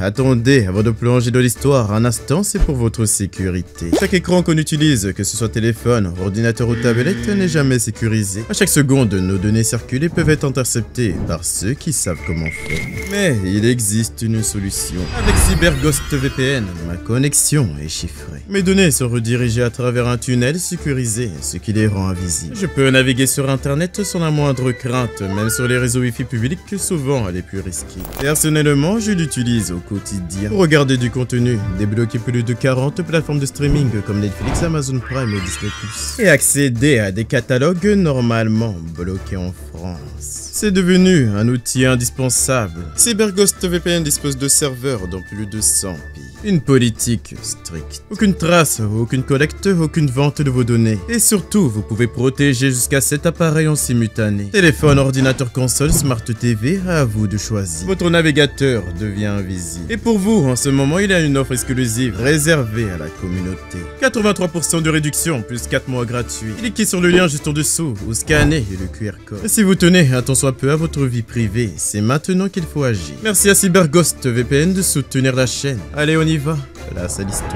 Attendez, avant de plonger dans l'histoire, un instant, c'est pour votre sécurité. Chaque écran qu'on utilise, que ce soit téléphone, ordinateur ou tablette, n'est jamais sécurisé. À chaque seconde, nos données circulent et peuvent être interceptées par ceux qui savent comment faire. Mais il existe une solution. Avec CyberGhost VPN, ma connexion est chiffrée. Mes données sont redirigées à travers un tunnel sécurisé, ce qui les rend invisibles. Je peux naviguer sur internet sans la moindre crainte, même sur les réseaux Wi-Fi publics, souvent les plus risqués. Personnellement, je l'utilise au quotidien pour regarder du contenu, débloquer plus de 40 plateformes de streaming comme Netflix, Amazon Prime et Disney+, et accéder à des catalogues normalement bloqués en France. C'est devenu un outil indispensable. CyberGhost VPN dispose de serveurs dans plus de 100 pays. Une politique stricte. Aucune trace, aucune collecte, aucune vente de vos données. Et surtout, vous pouvez protéger jusqu'à 7 appareils en simultané. Téléphone, ordinateur, console, Smart TV, à vous de choisir. Votre navigateur devient invisible. Et pour vous, en ce moment, il y a une offre exclusive réservée à la communauté. 83% de réduction, plus 4 mois gratuits. Cliquez sur le lien juste en dessous ou scannez le QR code. Et si vous tenez un tant soit peu à votre vie privée, c'est maintenant qu'il faut agir. Merci à CyberGhost VPN de soutenir la chaîne. Allez, on y va, place à l'histoire.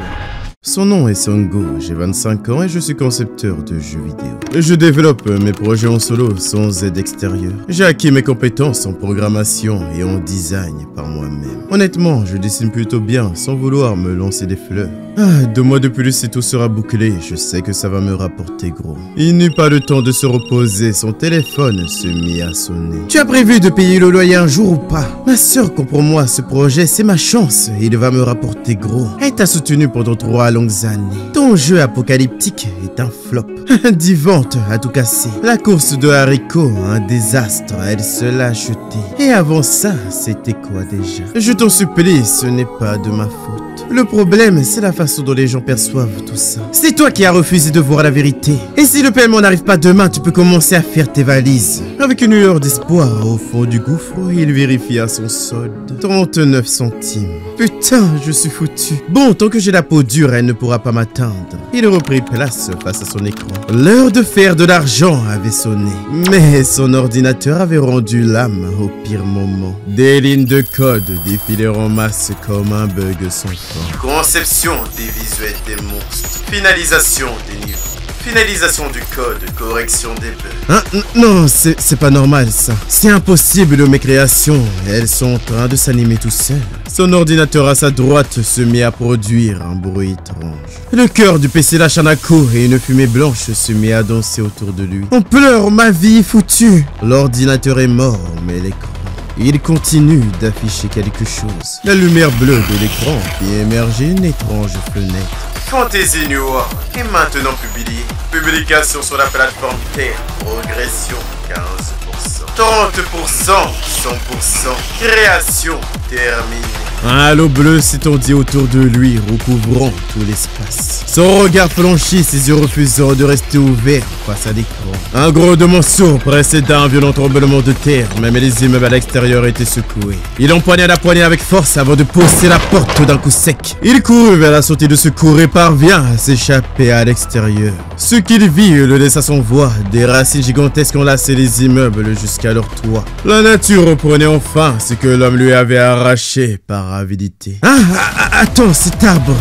Son nom est Songo, j'ai 25 ans et je suis concepteur de jeux vidéo. Je développe mes projets en solo sans aide extérieure. J'ai acquis mes compétences en programmation et en design par moi-même. Honnêtement, je dessine plutôt bien sans vouloir me lancer des fleurs. 2 mois de plus et tout sera bouclé, je sais que ça va me rapporter gros. Il n'eut pas le temps de se reposer, son téléphone se mit à sonner. Tu as prévu de payer le loyer un jour ou pas? Ma soeur comprends-moi, ce projet c'est ma chance et il va me rapporter gros. Elle t'a soutenu pendant 3 longues années. Ton jeu apocalyptique est un flop. 10 ventes à tout casser. La course de haricots, un désastre, elle se l'a acheté. Et avant ça, c'était quoi déjà? Je t'en supplie, ce n'est pas de ma faute. Le problème, c'est la façon dont les gens perçoivent tout ça. C'est toi qui as refusé de voir la vérité. Et si le paiement n'arrive pas demain, tu peux commencer à faire tes valises. Avec une lueur d'espoir au fond du gouffre, il vérifia son solde. 39 centimes. Putain, je suis foutu. Bon, tant que j'ai la peau dure, elle ne pourra pas m'atteindre. Il reprit place face à son écran. L'heure de faire de l'argent avait sonné. Mais son ordinateur avait rendu l'âme au pire moment. Des lignes de code défilèrent en masse comme un bug sans fin. Conception des visuels des monstres. Finalisation des niveaux. Finalisation du code, correction des bugs. Hein? Non, c'est pas normal ça. C'est impossible, mes créations. Elles sont en train de s'animer tout seul. Son ordinateur à sa droite se mit à produire un bruit étrange. Le cœur du PC lâcha un coup et une fumée blanche se mit à danser autour de lui. On pleure, ma vie est foutue. L'ordinateur est mort, mais l'écran... Il continue d'afficher quelque chose. La lumière bleue de l'écran fit émerger une étrange fenêtre. Fantasy New World est maintenant publié. Publication sur la plateforme Terre. Progression 15%. 30%. 100%. Création terminée. Un halo bleu s'étendit autour de lui, recouvrant tout l'espace. Son regard flanchit, ses yeux refusant de rester ouverts face à l'écran. Un gros de morceaux précéda un violent tremblement de terre, même les immeubles à l'extérieur étaient secoués. Il empoigna la poignée avec force avant de pousser la porte d'un coup sec. Il courut vers la sortie de secours et parvint à s'échapper à l'extérieur. Ce qu'il vit le laissa sans voix, des racines gigantesques enlaçaient les immeubles jusqu'à leur toit. La nature reprenait enfin ce que l'homme lui avait arraché par avidité. Attends, cet arbre,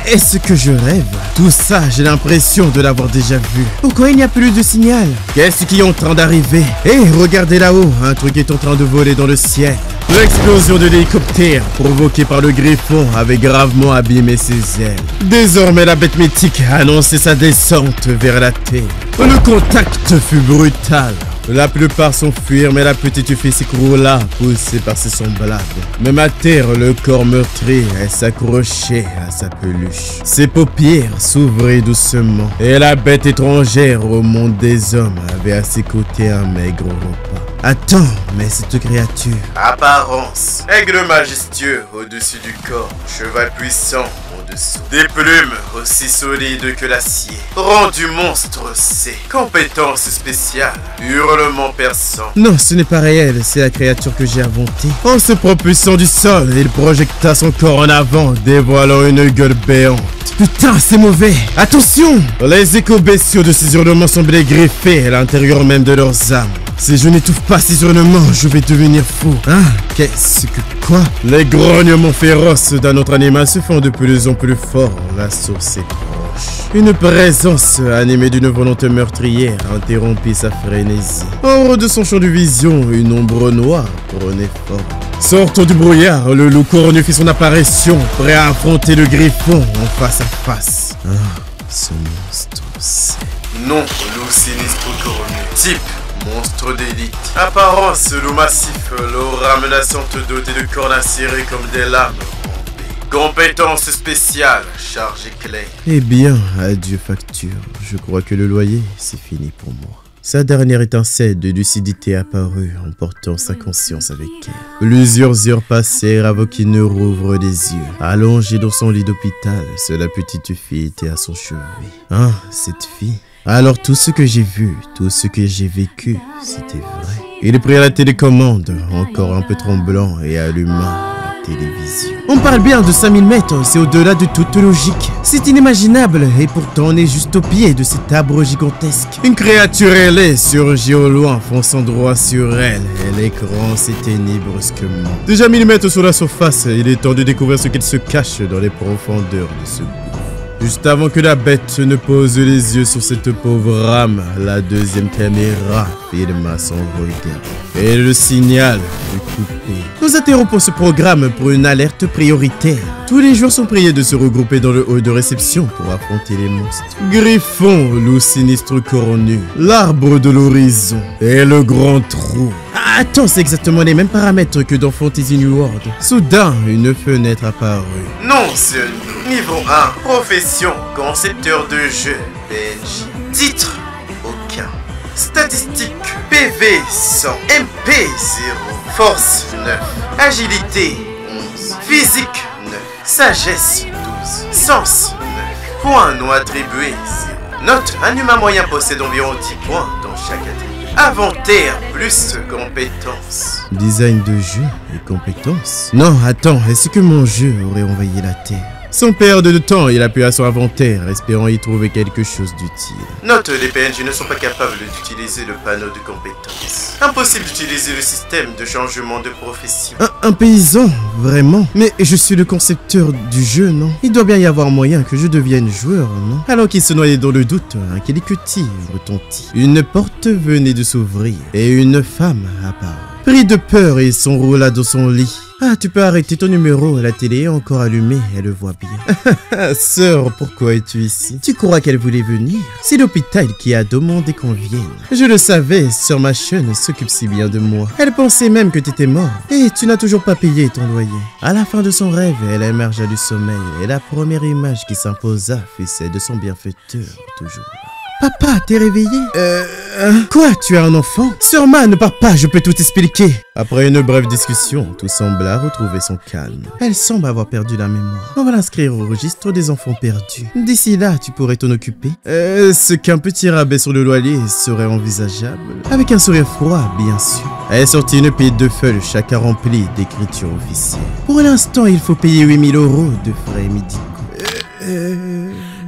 est-ce que je rêve? Tout ça, j'ai l'impression de l'avoir déjà vu. Pourquoi il n'y a plus de signal? Qu'est-ce qui est en train d'arriver? Regardez là-haut, un truc est en train de voler dans le ciel. L'explosion de l'hélicoptère, provoquée par le griffon, avait gravement abîmé ses ailes. Désormais, la bête mythique annonçait sa descente vers la terre. Le contact fut brutal. La plupart s'enfuirent, mais la petite fille s'écroula, poussée par ses semblables. Même à terre, le corps meurtri, elle s'accrochait à sa peluche. Ses paupières s'ouvraient doucement, et la bête étrangère au monde des hommes avait à ses côtés un maigre repas. Attends, mais cette créature... Apparence. Aigle majestueux au-dessus du corps, cheval puissant au-dessous. Des plumes aussi solides que l'acier. Rendu monstre, c'est compétence spéciale. Hurlement perçant. Non, ce n'est pas réel, c'est la créature que j'ai inventée. En se propulsant du sol, il projeta son corps en avant, dévoilant une gueule béante. Putain, c'est mauvais. Attention! Les échos bestiaux de ces hurlements semblaient griffer à l'intérieur même de leurs âmes. Si je n'étouffe pas ces hurlements, je vais devenir fou. Hein? Qu'est-ce que quoi? Les grognements féroces d'un autre animal se font de plus en plus forts. La source est proche. Une présence animée d'une volonté meurtrière interrompit sa frénésie. Hors de son champ de vision, une ombre noire prenait forme. Sortant du brouillard, le loup cornu fit son apparition, prêt à affronter le griffon en face à face. Ah, ce monstre, c'est... Non, loup sinistre cornu. Type, monstre d'élite. Apparence, loup massif, l'aura menaçante dotée de cornes acérées comme des lames. Compétence spéciale, charge éclair. Eh bien, adieu facture. Je crois que le loyer, c'est fini pour moi. Sa dernière étincelle de lucidité apparut, emportant sa conscience avec elle. Plusieurs heures passèrent avant qu'il ne rouvre les yeux. Allongée dans son lit d'hôpital, la petite fille était à son chevet. Ah, cette fille. Alors tout ce que j'ai vu, tout ce que j'ai vécu, c'était vrai. Il prit la télécommande, encore un peu tremblant, et alluma la télévision. On parle bien de 5000 mètres, c'est au-delà de toute logique. C'est inimaginable, et pourtant on est juste au pied de cet arbre gigantesque. Une créature ailée surgit au loin, fonçant droit sur elle, et l'écran s'éteignit brusquement. Déjà 1000 mètres sur la surface, il est temps de découvrir ce qu'il se cache dans les profondeurs de ce gouffre. Juste avant que la bête ne pose les yeux sur cette pauvre âme, la deuxième caméra filma son regard. Et le signal fut coupé. Nous interrompons ce programme pour une alerte prioritaire. Tous les joueurs sont priés de se regrouper dans le hall de réception pour affronter les monstres. Griffon, loup sinistre cornu, l'arbre de l'horizon et le grand trou. Attends, c'est exactement les mêmes paramètres que dans Fantasy New World. Soudain, une fenêtre apparut. Non, c'est niveau 1. Profession, concepteur de jeu, PNJ. Titre, aucun. Statistique, PV 100, MP 0. Force 9. Agilité 11. Physique 9. Sagesse 12. Sens 9. Points non attribués 0. Note, un humain moyen possède environ 10 points dans chaque attribut. Inventaire plus compétences. Design de jeu et compétences. Non, attends, est-ce que mon jeu aurait envahi la Terre? Sans perdre de temps, il appuya sur inventaire, espérant y trouver quelque chose d'utile. Note, les PNJ ne sont pas capables d'utiliser le panneau de compétences. Impossible d'utiliser le système de changement de profession. Un paysan? Vraiment? Mais je suis le concepteur du jeu, non? Il doit bien y avoir moyen que je devienne joueur, non? Alors qu'il se noyait dans le doute, un cliquetis retentit. Une porte venait de s'ouvrir, et une femme apparut. Pris de peur, il s'enroula dans son lit. Ah, tu peux arrêter ton numéro, la télé est encore allumée, elle le voit bien. Sœur, pourquoi es-tu ici? Tu crois qu'elle voulait venir? C'est l'hôpital qui a demandé qu'on vienne. Je le savais, sœur Machonne s'occupe si bien de moi. Elle pensait même que t'étais mort. Et tu n'as toujours pas payé ton loyer. À la fin de son rêve, elle émergea du sommeil, et la première image qui s'imposa fut celle de son bienfaiteur, toujours là. Papa, t'es réveillé? Quoi? Tu as un enfant? Sœur Ma, ne pars pas, je peux tout expliquer. Après une brève discussion, tout sembla retrouver son calme. Elle semble avoir perdu la mémoire. On va l'inscrire au registre des enfants perdus. D'ici là, tu pourrais t'en occuper. Ce qu'un petit rabais sur le loyer serait envisageable. Avec un sourire froid, bien sûr. Elle sortit une pile de feuilles, chacun remplie d'écriture officielle. Pour l'instant, il faut payer 8000 € de frais médicaux.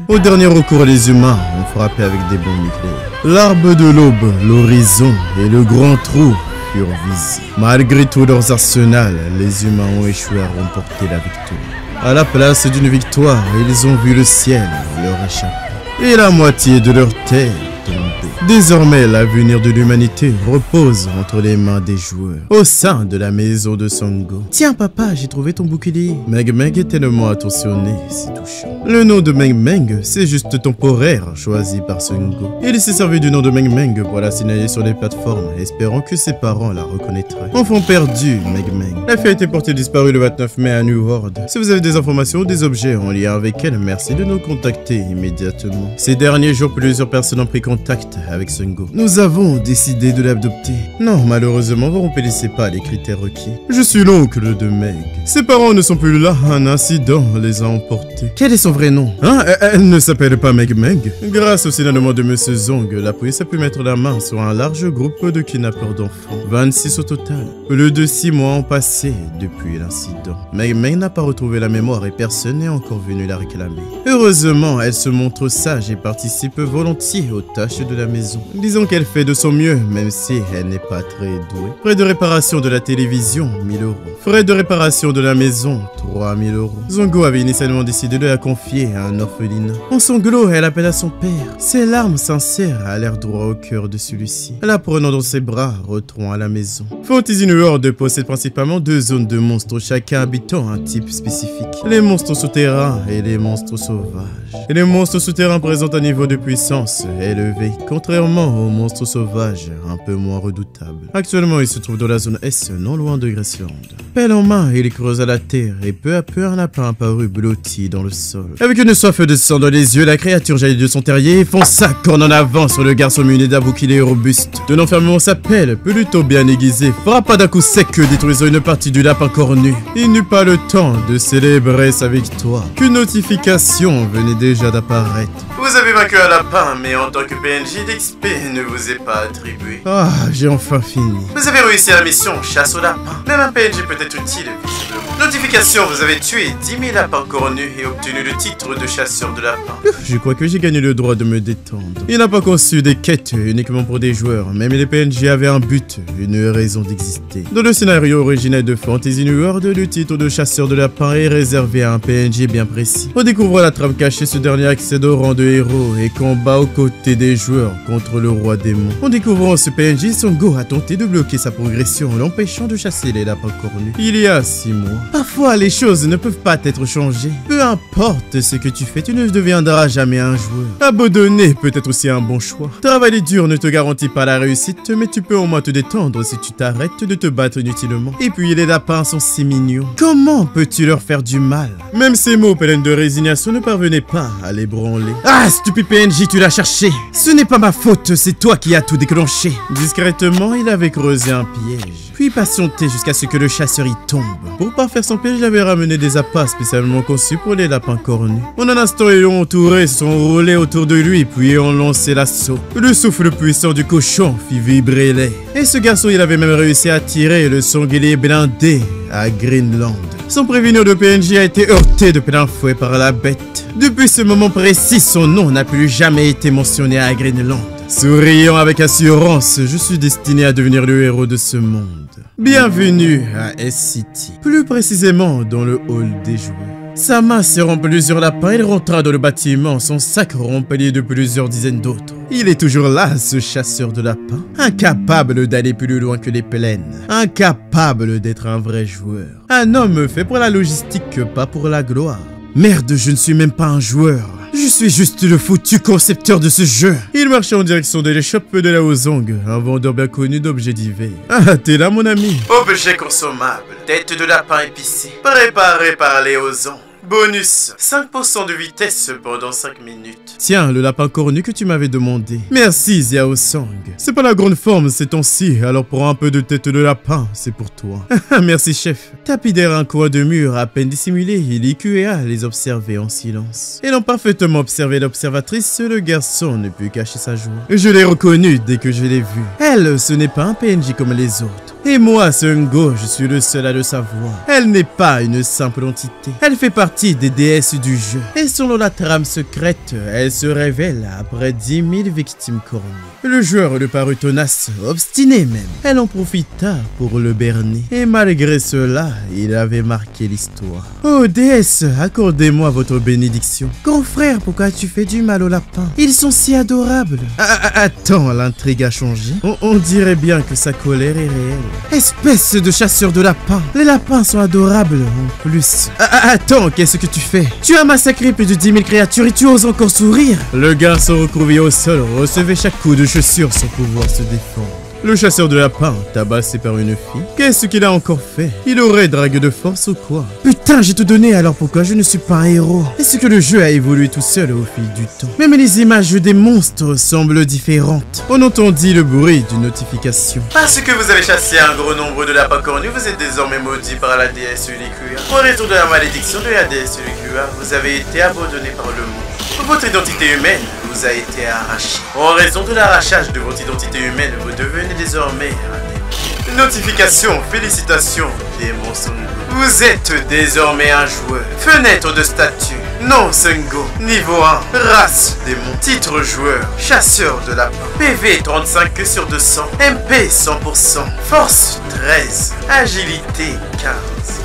Au dernier recours, les humains ont frappé avec des bombes nucléaires. L'arbre de l'aube, l'horizon et le grand trou furent visés. Malgré tout leurs arsenals, les humains ont échoué à remporter la victoire. À la place d'une victoire, ils ont vu le ciel leur échapper et la moitié de leur terre tomber. Désormais, l'avenir de l'humanité repose entre les mains des joueurs, au sein de la maison de Songo. Tiens papa, j'ai trouvé ton bouclier. Meg Meg est tellement attentionné, c'est touchant. Le nom de Meg Meg, c'est juste temporaire, choisi par Songo. Il s'est servi du nom de Meg Meg pour la signaler sur les plateformes, espérant que ses parents la reconnaîtraient. Enfant perdu, Meg Meg. La fille a été portée disparue le 29 mai à New World. Si vous avez des informations ou des objets en lien avec elle, merci de nous contacter immédiatement. Ces derniers jours, plusieurs personnes ont pris contact avec Songo. Nous avons décidé de l'adopter. Non, malheureusement, vous ne remplissez pas les critères requis. Je suis l'oncle de Meg. Ses parents ne sont plus là, un incident les a emportés. Quel est son vrai nom? Hein? Elle ne s'appelle pas Meg Meg. Grâce au signalement de Monsieur Zong, la police a pu mettre la main sur un large groupe de kidnappeurs d'enfants. 26 au total. Plus de 6 mois ont passé depuis l'incident. Meg Meg n'a pas retrouvé la mémoire et personne n'est encore venu la réclamer. Heureusement, elle se montre sage et participe volontiers aux tâches de la la maison. Disons qu'elle fait de son mieux, même si elle n'est pas très douée. Frais de réparation de la télévision, 1000 €. Frais de réparation de la maison, 3000 €. Zongo avait initialement décidé de la confier à un orphelinat. En sanglots, elle appelle à son père. Ses larmes sincères allèrent droit au cœur de celui-ci. La prenant dans ses bras, retrouvant à la maison. Fantasy New World possède principalement 2 zones de monstres, chacun habitant un type spécifique. Les monstres souterrains et les monstres sauvages. Et les monstres souterrains présentent un niveau de puissance élevé, contrairement aux monstres sauvages, un peu moins redoutables. Actuellement, il se trouve dans la zone S, non loin de Graceland. Pelle en main, il creusa la terre et peu à peu un lapin apparut blotti dans le sol. Avec une soif de sang dans les yeux, la créature jaillit de son terrier et fonça corne en avant sur le garçon muni d'un bouclier robuste. Tenant fermement sa pelle, plutôt bien aiguisée, frappa d'un coup sec détruisant une partie du lapin cornu. Il n'eut pas le temps de célébrer sa victoire qu'une notification venait déjà d'apparaître. Vous avez vaincu un lapin, mais en tant que PNJ, d'XP ne vous est pas attribué. Ah, j'ai enfin fini. Vous avez réussi à la mission chasse au lapin. Même un PNJ peut être utile, visiblement. Notification, vous avez tué 10 000 lapins cornus et obtenu le titre de chasseur de lapins. Je crois que j'ai gagné le droit de me détendre. Il n'a pas conçu des quêtes uniquement pour des joueurs. Même les PNJ avaient un but, une raison d'exister. Dans le scénario original de Fantasy New World, le titre de chasseur de lapins est réservé à un PNJ bien précis. On découvre la trame cachée, ce dernier accède au rang de héros et combat aux côtés des joueurs contre le roi démon. En découvrant ce PNJ, Songo a tenté de bloquer sa progression, l'empêchant de chasser les lapins cornus. Il y a 6 mois. Parfois, les choses ne peuvent pas être changées. Peu importe ce que tu fais, tu ne deviendras jamais un joueur. Abandonner peut être aussi un bon choix. Travailler dur ne te garantit pas la réussite, mais tu peux au moins te détendre si tu t'arrêtes de te battre inutilement. Et puis, les lapins sont si mignons. Comment peux-tu leur faire du mal? Même ces mots pleins de résignation ne parvenaient pas à les branler. Ah, stupide PNJ, tu l'as cherché. Ce n'est pas ma faute, c'est toi qui as tout déclenché. Discrètement, il avait creusé un piège, puis patienté jusqu'à ce que le chasseur y tombe. Pour parfaire son piège, il avait ramené des appâts spécialement conçus pour les lapins cornus. En un instant, ils l'ont entouré, se sont roulés autour de lui, puis ont lancé l'assaut. Le souffle puissant du cochon fit vibrer l'air. Et ce garçon, il avait même réussi à tirer le sanglier blindé à Greenland. Son prévenu de PNJ a été heurté de plein fouet par la bête. Depuis ce moment précis, son nom n'a plus jamais été mentionné à Greenland. Souriant avec assurance, je suis destiné à devenir le héros de ce monde. Bienvenue à S-City, plus précisément dans le hall des joueurs. Sa main serrant plusieurs lapins, il rentra dans le bâtiment, son sac rempli de plusieurs dizaines d'autres. Il est toujours là, ce chasseur de lapins, incapable d'aller plus loin que les plaines, incapable d'être un vrai joueur. Un homme fait pour la logistique, pas pour la gloire. Merde, je ne suis même pas un joueur. Je suis juste le foutu concepteur de ce jeu. Il marchait en direction de l'échoppe de la Ozong, un vendeur bien connu d'objets divers. Ah, t'es là mon ami. Objet consommable, tête de lapin épicée, préparé par les Ozong. Bonus, 5% de vitesse pendant 5 minutes. Tiens, le lapin cornu que tu m'avais demandé. Merci Xiao Sang. C'est pas la grande forme ces temps-ci, alors prends un peu de tête de lapin, c'est pour toi. Merci chef. Tapis derrière un coin de mur à peine dissimulé, IQ&A les observait en silence. Ayant parfaitement observé l'observatrice, le garçon ne put cacher sa joie. Je l'ai reconnue dès que je l'ai vue. Elle, ce n'est pas un PNJ comme les autres. Et moi, Sungo, je suis le seul à le savoir. Elle n'est pas une simple entité. Elle fait partie des déesses du jeu. Et selon la trame secrète, elle se révèle après 10 000 victimes cornues. Le joueur lui parut tenace, obstiné même. Elle en profita pour le berner. Et malgré cela, il avait marqué l'histoire. Oh déesse, accordez-moi votre bénédiction. Grand frère, pourquoi tu fais du mal aux lapins? Ils sont si adorables. Attends, l'intrigue a changé. On dirait bien que sa colère est réelle. Espèce de chasseur de lapins. Les lapins sont adorables en plus. Attends, qu'est-ce que tu fais? Tu as massacré plus de 10 000 créatures et tu oses encore sourire? Le garçon recrouvillé au sol recevait chaque coup de chaussure sans pouvoir se défendre. Le chasseur de lapins, tabassé par une fille. Qu'est-ce qu'il a encore fait? Il aurait drague de force ou quoi? Putain, j'ai tout donné, alors pourquoi je ne suis pas un héros? Est-ce que le jeu a évolué tout seul au fil du temps? Même les images des monstres semblent différentes. On entendit le bruit d'une notification. Parce que vous avez chassé un gros nombre de lapins cornus, vous êtes désormais maudit par la déesse Ulikua. Pour retour de la malédiction de la déesse Ulikua, vous avez été abandonné par le monde. Votre identité humaine vous a été arrachée. En raison de l'arrachage de votre identité humaine, vous devenez désormais un ennemi. Notification, félicitations, démon Sungo. Vous êtes désormais un joueur. Fenêtre de statut. Nom Sungo. Niveau 1. Race démon. Titre joueur. Chasseur de lapin. PV 35 sur 200. MP 100%. Force 13. Agilité 15.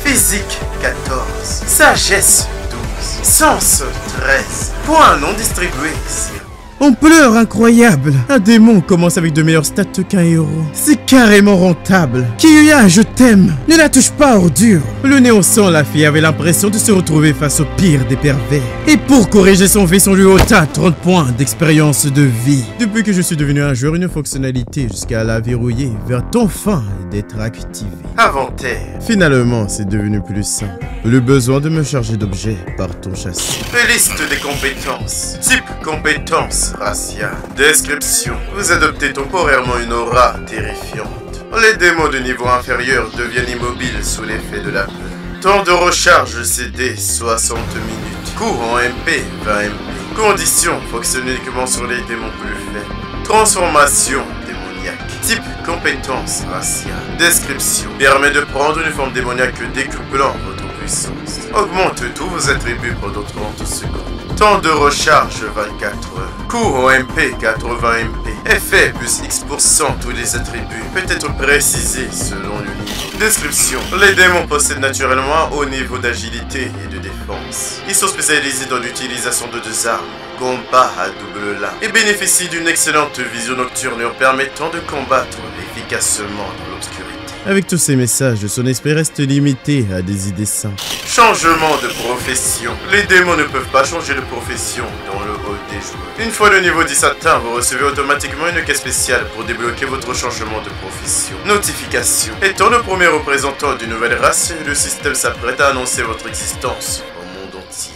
Physique 14. Sagesse 12. Sens 13. Points non distribués 0. Ampleur incroyable. Un démon commence avec de meilleurs stats qu'un héros. C'est carrément rentable. Kiyoya, je t'aime. Ne la touche pas, ordure. Le nez au sang, la fille avait l'impression de se retrouver face au pire des pervers. Et pour corriger son vice, on lui ôta 30 points d'expérience de vie. Depuis que je suis devenu un joueur, une fonctionnalité jusqu'à la verrouiller vient enfin d'être activée. Inventaire. Finalement, c'est devenu plus simple. Le besoin de me charger d'objets par ton châssis. Liste des compétences. Type compétences. Racial. Description. Vous adoptez temporairement une aura terrifiante. Les démons de niveau inférieur deviennent immobiles sous l'effet de la peur. Temps de recharge CD 60 minutes. Coût en MP 20 MP. Conditions. Fonctionne uniquement sur les démons plus faibles. Transformation démoniaque. Type compétence raciale. Description. Permet de prendre une forme démoniaque décuplant votre puissance. Augmente tous vos attributs pendant 30 secondes. Temps de recharge 24 heures. Coût en MP 80 MP. Effet plus X% tous les attributs. Peut être précisé selon le niveau. Description. Les démons possèdent naturellement un haut niveau d'agilité et de défense. Ils sont spécialisés dans l'utilisation de 2 armes. Combat à double lame. Et bénéficient d'une excellente vision nocturne leur permettant de combattre efficacement dans l'obscurité. Avec tous ces messages, son esprit reste limité à des idées simples. Changement de profession. Les démons ne peuvent pas changer de profession dans le hall des joueurs. Une fois le niveau 10 atteint, vous recevez automatiquement une caisse spéciale pour débloquer votre changement de profession. Notification. Étant le premier représentant d'une nouvelle race, le système s'apprête à annoncer votre existence.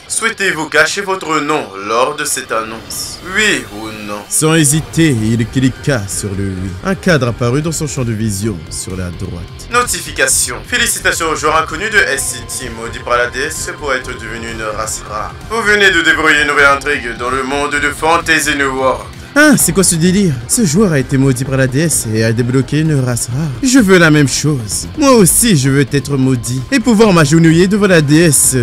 Souhaitez-vous cacher votre nom lors de cette annonce? Oui ou non? Sans hésiter, il cliqua sur le oui. Un cadre apparut dans son champ de vision, sur la droite. Notification. Félicitations aux joueurs inconnus de SCT, maudit par la déesse pour être devenu une race rare. Vous venez de débrouiller une nouvelle intrigue dans le monde de Fantasy New World. Ah, c'est quoi ce délire? Ce joueur a été maudit par la déesse et a débloqué une race rare. Je veux la même chose. Moi aussi, je veux être maudit. Et pouvoir m'agenouiller devant la déesse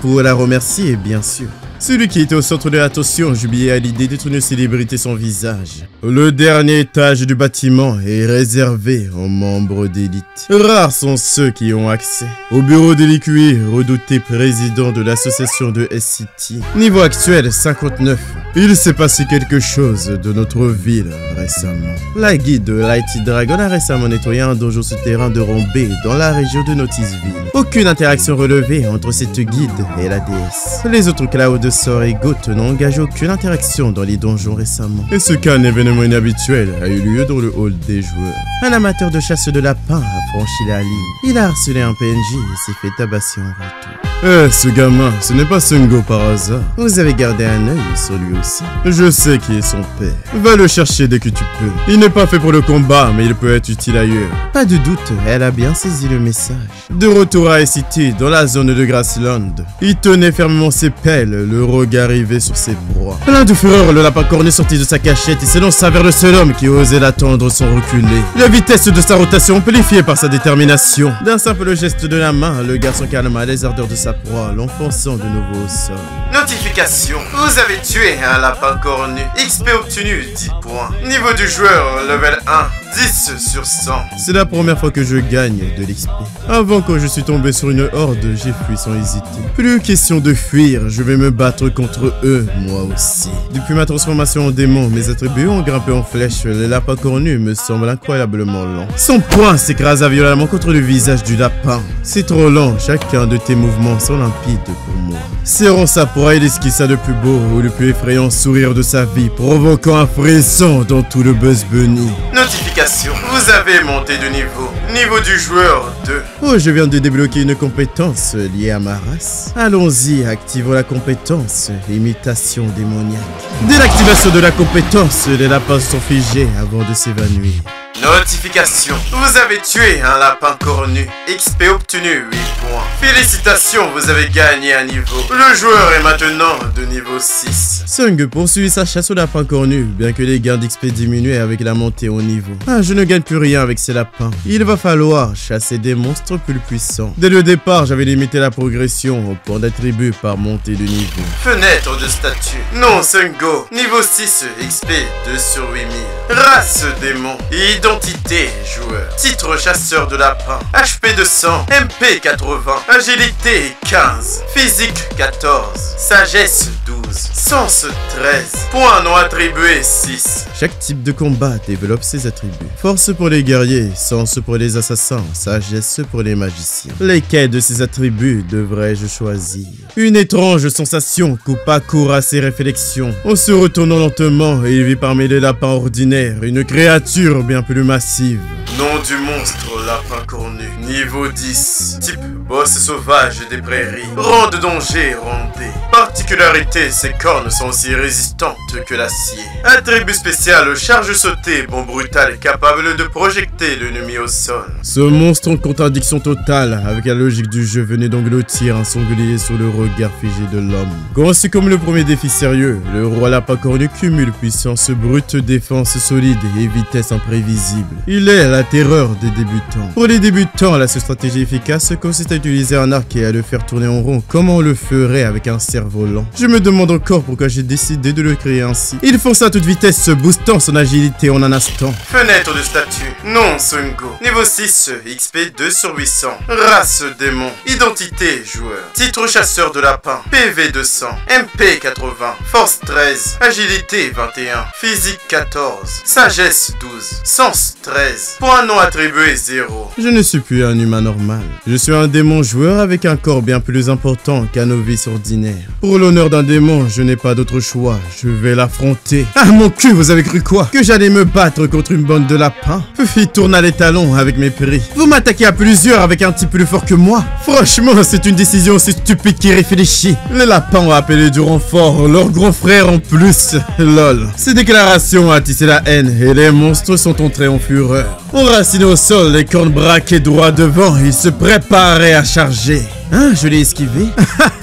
pour la remercier, bien sûr. Celui qui était au centre de l'attention jubilait à l'idée d'être une célébrité sans visage. Le dernier étage du bâtiment est réservé aux membres d'élite. Rares sont ceux qui ont accès. Au bureau de l'IQI, redouté président de l'association de SCT. Niveau actuel, 59. Il s'est passé quelque chose de notre ville récemment. La guide de Lighty Dragon a récemment nettoyé un donjon souterrain de Rombé dans la région de Noticeville. Aucune interaction relevée entre cette guide et la déesse. Les autres Cloud Sort et Goth n'ont engagé aucune interaction dans les donjons récemment. Et ce qu'un événement inhabituel a eu lieu dans le hall des joueurs. Un amateur de chasse de lapins a franchi la ligne. Il a harcelé un PNJ et s'est fait tabasser en retour. Ce gamin, ce n'est pas Sungo par hasard. Vous avez gardé un œil sur lui aussi. Je sais qui est son père. Va le chercher dès que tu peux. Il n'est pas fait pour le combat, mais il peut être utile ailleurs. Pas de doute, elle a bien saisi le message. De retour à SCT, dans la zone de Grassland, il tenait fermement ses pelles, le regard rivé sur ses proies. Plein de fureur, le lapin cornu sortit de sa cachette et s'élança vers le seul homme qui osait l'attendre sans reculer. La vitesse de sa rotation amplifiée par sa détermination. D'un simple geste de la main, le garçon calma les ardeurs de sa proie, l'enfonçant de nouveau au sol. Notification. Vous avez tué un lapin cornu. XP obtenu 10 points. Niveau du joueur, level 1. 10 sur 100. C'est la première fois que je gagne de l'XP. Avant, quand je suis tombé sur une horde, j'ai fui sans hésiter. Plus question de fuir, je vais me battre contre eux, moi aussi. Depuis ma transformation en démon, mes attributs ont grimpé en flèche. Le lapin cornu me semble incroyablement lent. Son poing s'écrasa violemment contre le visage du lapin. C'est trop lent, chacun de tes mouvements sont limpides pour moi. Serrant sa proie, il esquissa le plus beau ou le plus effrayant sourire de sa vie, provoquant un frisson dans tout le Buzz Bunny. Notification. Vous avez monté de niveau. Niveau du joueur 2. Oh, je viens de débloquer une compétence liée à ma race. Allons-y, activons la compétence imitation démoniaque. Dès l'activation de la compétence, les lapins sont figés avant de s'évanouir. Notification. Vous avez tué un lapin cornu. XP obtenu 8 points. Félicitations, vous avez gagné un niveau. Le joueur est maintenant de niveau 6. Sung poursuit sa chasse au lapin cornu, bien que les gains d'XP diminuent avec la montée au niveau. Ah, je ne gagne plus rien avec ces lapins. Il va falloir chasser des monstres plus puissants. Dès le départ, j'avais limité la progression au point d'attribut par montée de niveau. Fenêtre de statut. Non, Sungo. Niveau 6, XP 2 sur 8000. Race démon. Identité joueur. Titre chasseur de lapin. HP 200. MP 80. Agilité 15. Physique 14. Sagesse 12. Sens 13. Points non attribués 6. Chaque type de combat développe ses attributs. Force pour les guerriers, sens pour les assassins, sagesse pour les magiciens. Lesquels de ces attributs devrais-je choisir? Une étrange sensation coupe à court à ses réflexions. En se retournant lentement, il vit parmi les lapins ordinaires une créature bien plus massive. Nom du monstre, lapin cornu. Niveau 10. Type boss sauvage des prairies. Rang de danger, rondé. Particularité, ses cornes sont aussi résistantes que l'acier. Attribut spécial, charge sautée, bombe brutale capable de projecter l'ennemi au sol. Ce monstre en contradiction totale avec la logique du jeu venait d'engloutir un sanglier sur le regard figé de l'homme. Conçu comme le premier défi sérieux, le roi lapin cornu cumule puissance brute, défense solide et vitesse imprévisible. Il est la terreur des débutants. Pour les débutants, la seule stratégie efficace consiste à utiliser un arc et à le faire tourner en rond comme on le ferait avec un cerf-volant. Je me demande encore pourquoi j'ai décidé de le créer ainsi. Il fonce à toute vitesse, boostant son agilité en un instant. Fenêtre de statut. Non, Sungo. Niveau 6, XP 2 sur 800. Race démon. Identité joueur. Titre chasseur de lapin. PV 200. MP 80. Force 13. Agilité 21. Physique 14. Sagesse 12. Sens 13. Points non attribués 0. Je ne suis plus un humain normal. Je suis un démon joueur avec un corps bien plus important qu'un novice ordinaire. Pour l'honneur d'un démon, je n'ai pas d'autre choix. Je vais l'affronter. Ah mon cul, vous avez cru quoi? Que j'allais me battre contre une bande de lapins? Fufi tourna les talons avec mépris. Vous m'attaquez à plusieurs avec un type plus fort que moi? Franchement, c'est une décision aussi stupide qui réfléchit. Les lapins ont appelé du renfort, leur grand frère en plus. Lol. Ces déclarations ont tissé la haine et les monstres sont entrés en fureur. Enraciné au sol, les cornes braquées droit devant, ils se préparaient à charger. Hein, je l'ai esquivé?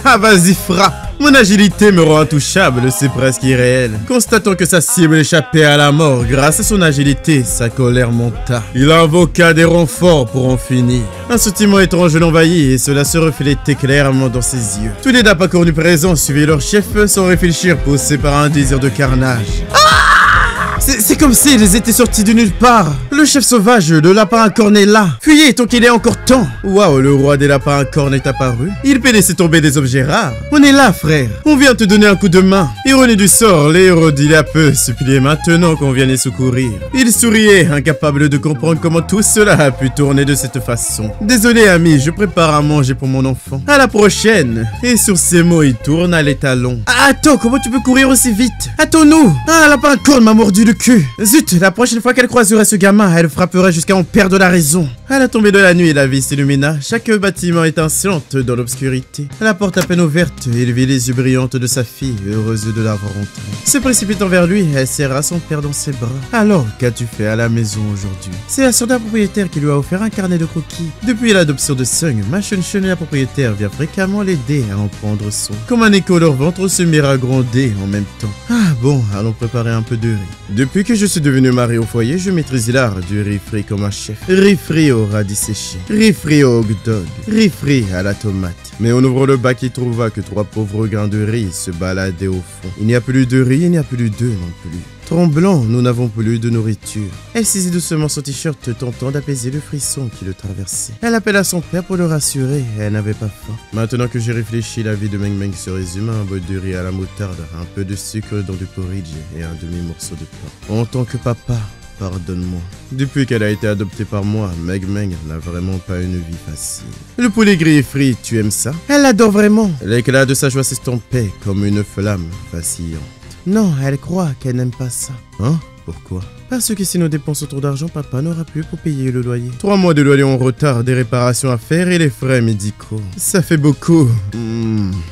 Vas-y, frappe. Mon agilité me rend intouchable, c'est presque irréel. Constatant que sa cible échappait à la mort, grâce à son agilité, sa colère monta. Il invoqua des renforts pour en finir. Un sentiment étrange l'envahit et cela se reflétait clairement dans ses yeux. Tous les lapins cornus présents suivaient leur chef sans réfléchir, poussés par un désir de carnage. C'est comme s'ils étaient sortis de nulle part. Le chef sauvage, le lapin à cornes est là. Fuyez tant qu'il est encore temps. Waouh, le roi des lapins à cornes est apparu. Il peut laisser tomber des objets rares. On est là, frère. On vient te donner un coup de main. Ironie du sort, les héros d'il a peu suppliaient maintenant qu'on vienne les secourir. Il souriait, incapable de comprendre comment tout cela a pu tourner de cette façon. Désolé, ami, je prépare à manger pour mon enfant. À la prochaine. Et sur ces mots, il tourna les talons. Ah, attends, comment tu peux courir aussi vite? Attends-nous. Ah, un lapin à cornes m'a mordu le cul. Zut, la prochaine fois qu'elle croiserait ce gamin, elle frapperait jusqu'à en perdre la raison. À la tombée de la nuit, la vie s'illumina. Chaque bâtiment étincelante dans l'obscurité. La porte à peine ouverte, il vit les yeux brillants de sa fille, heureuse de l'avoir rentrée. Se précipitant vers lui, elle serra son père dans ses bras. Alors, qu'as-tu fait à la maison aujourd'hui? C'est la sœur d'un propriétaire qui lui a offert un carnet de croquis. Depuis l'adoption de Sung, ma Chun-Chun et la propriétaire vient fréquemment l'aider à en prendre soin. Comme un écho, leur ventre se mirent à gronder en même temps. Ah bon, allons préparer un peu de riz. Depuis que je suis devenu mari au foyer, je maîtrise l'art du riz frit comme un chef. Riz frit au radis séché, riz frit au hot dog, riz frit à la tomate. Mais on ouvre le bac et trouva que 3 pauvres grains de riz se baladaient au fond. Il n'y a plus de riz, il n'y a plus d'œufs non plus. Tremblant, nous n'avons plus de nourriture. Elle saisit doucement son t-shirt, tentant d'apaiser le frisson qui le traversait. Elle appela son père pour le rassurer, elle n'avait pas faim. Maintenant que j'ai réfléchi, la vie de Meng Meng se résume à un bol de riz à la moutarde, un peu de sucre dans du porridge et un demi-morceau de pain. En tant que papa, pardonne-moi. Depuis qu'elle a été adoptée par moi, Meng Meng n'a vraiment pas une vie facile. Le poulet gris et frit, tu aimes ça? Elle l'adore vraiment. L'éclat de sa joie s'estompait comme une flamme vacillante. Non, elle croit qu'elle n'aime pas ça. Hein? Pourquoi? Parce que si nous dépensons trop d'argent, papa n'aura plus pour payer le loyer. 3 mois de loyer en retard, des réparations à faire et les frais médicaux. Ça fait beaucoup.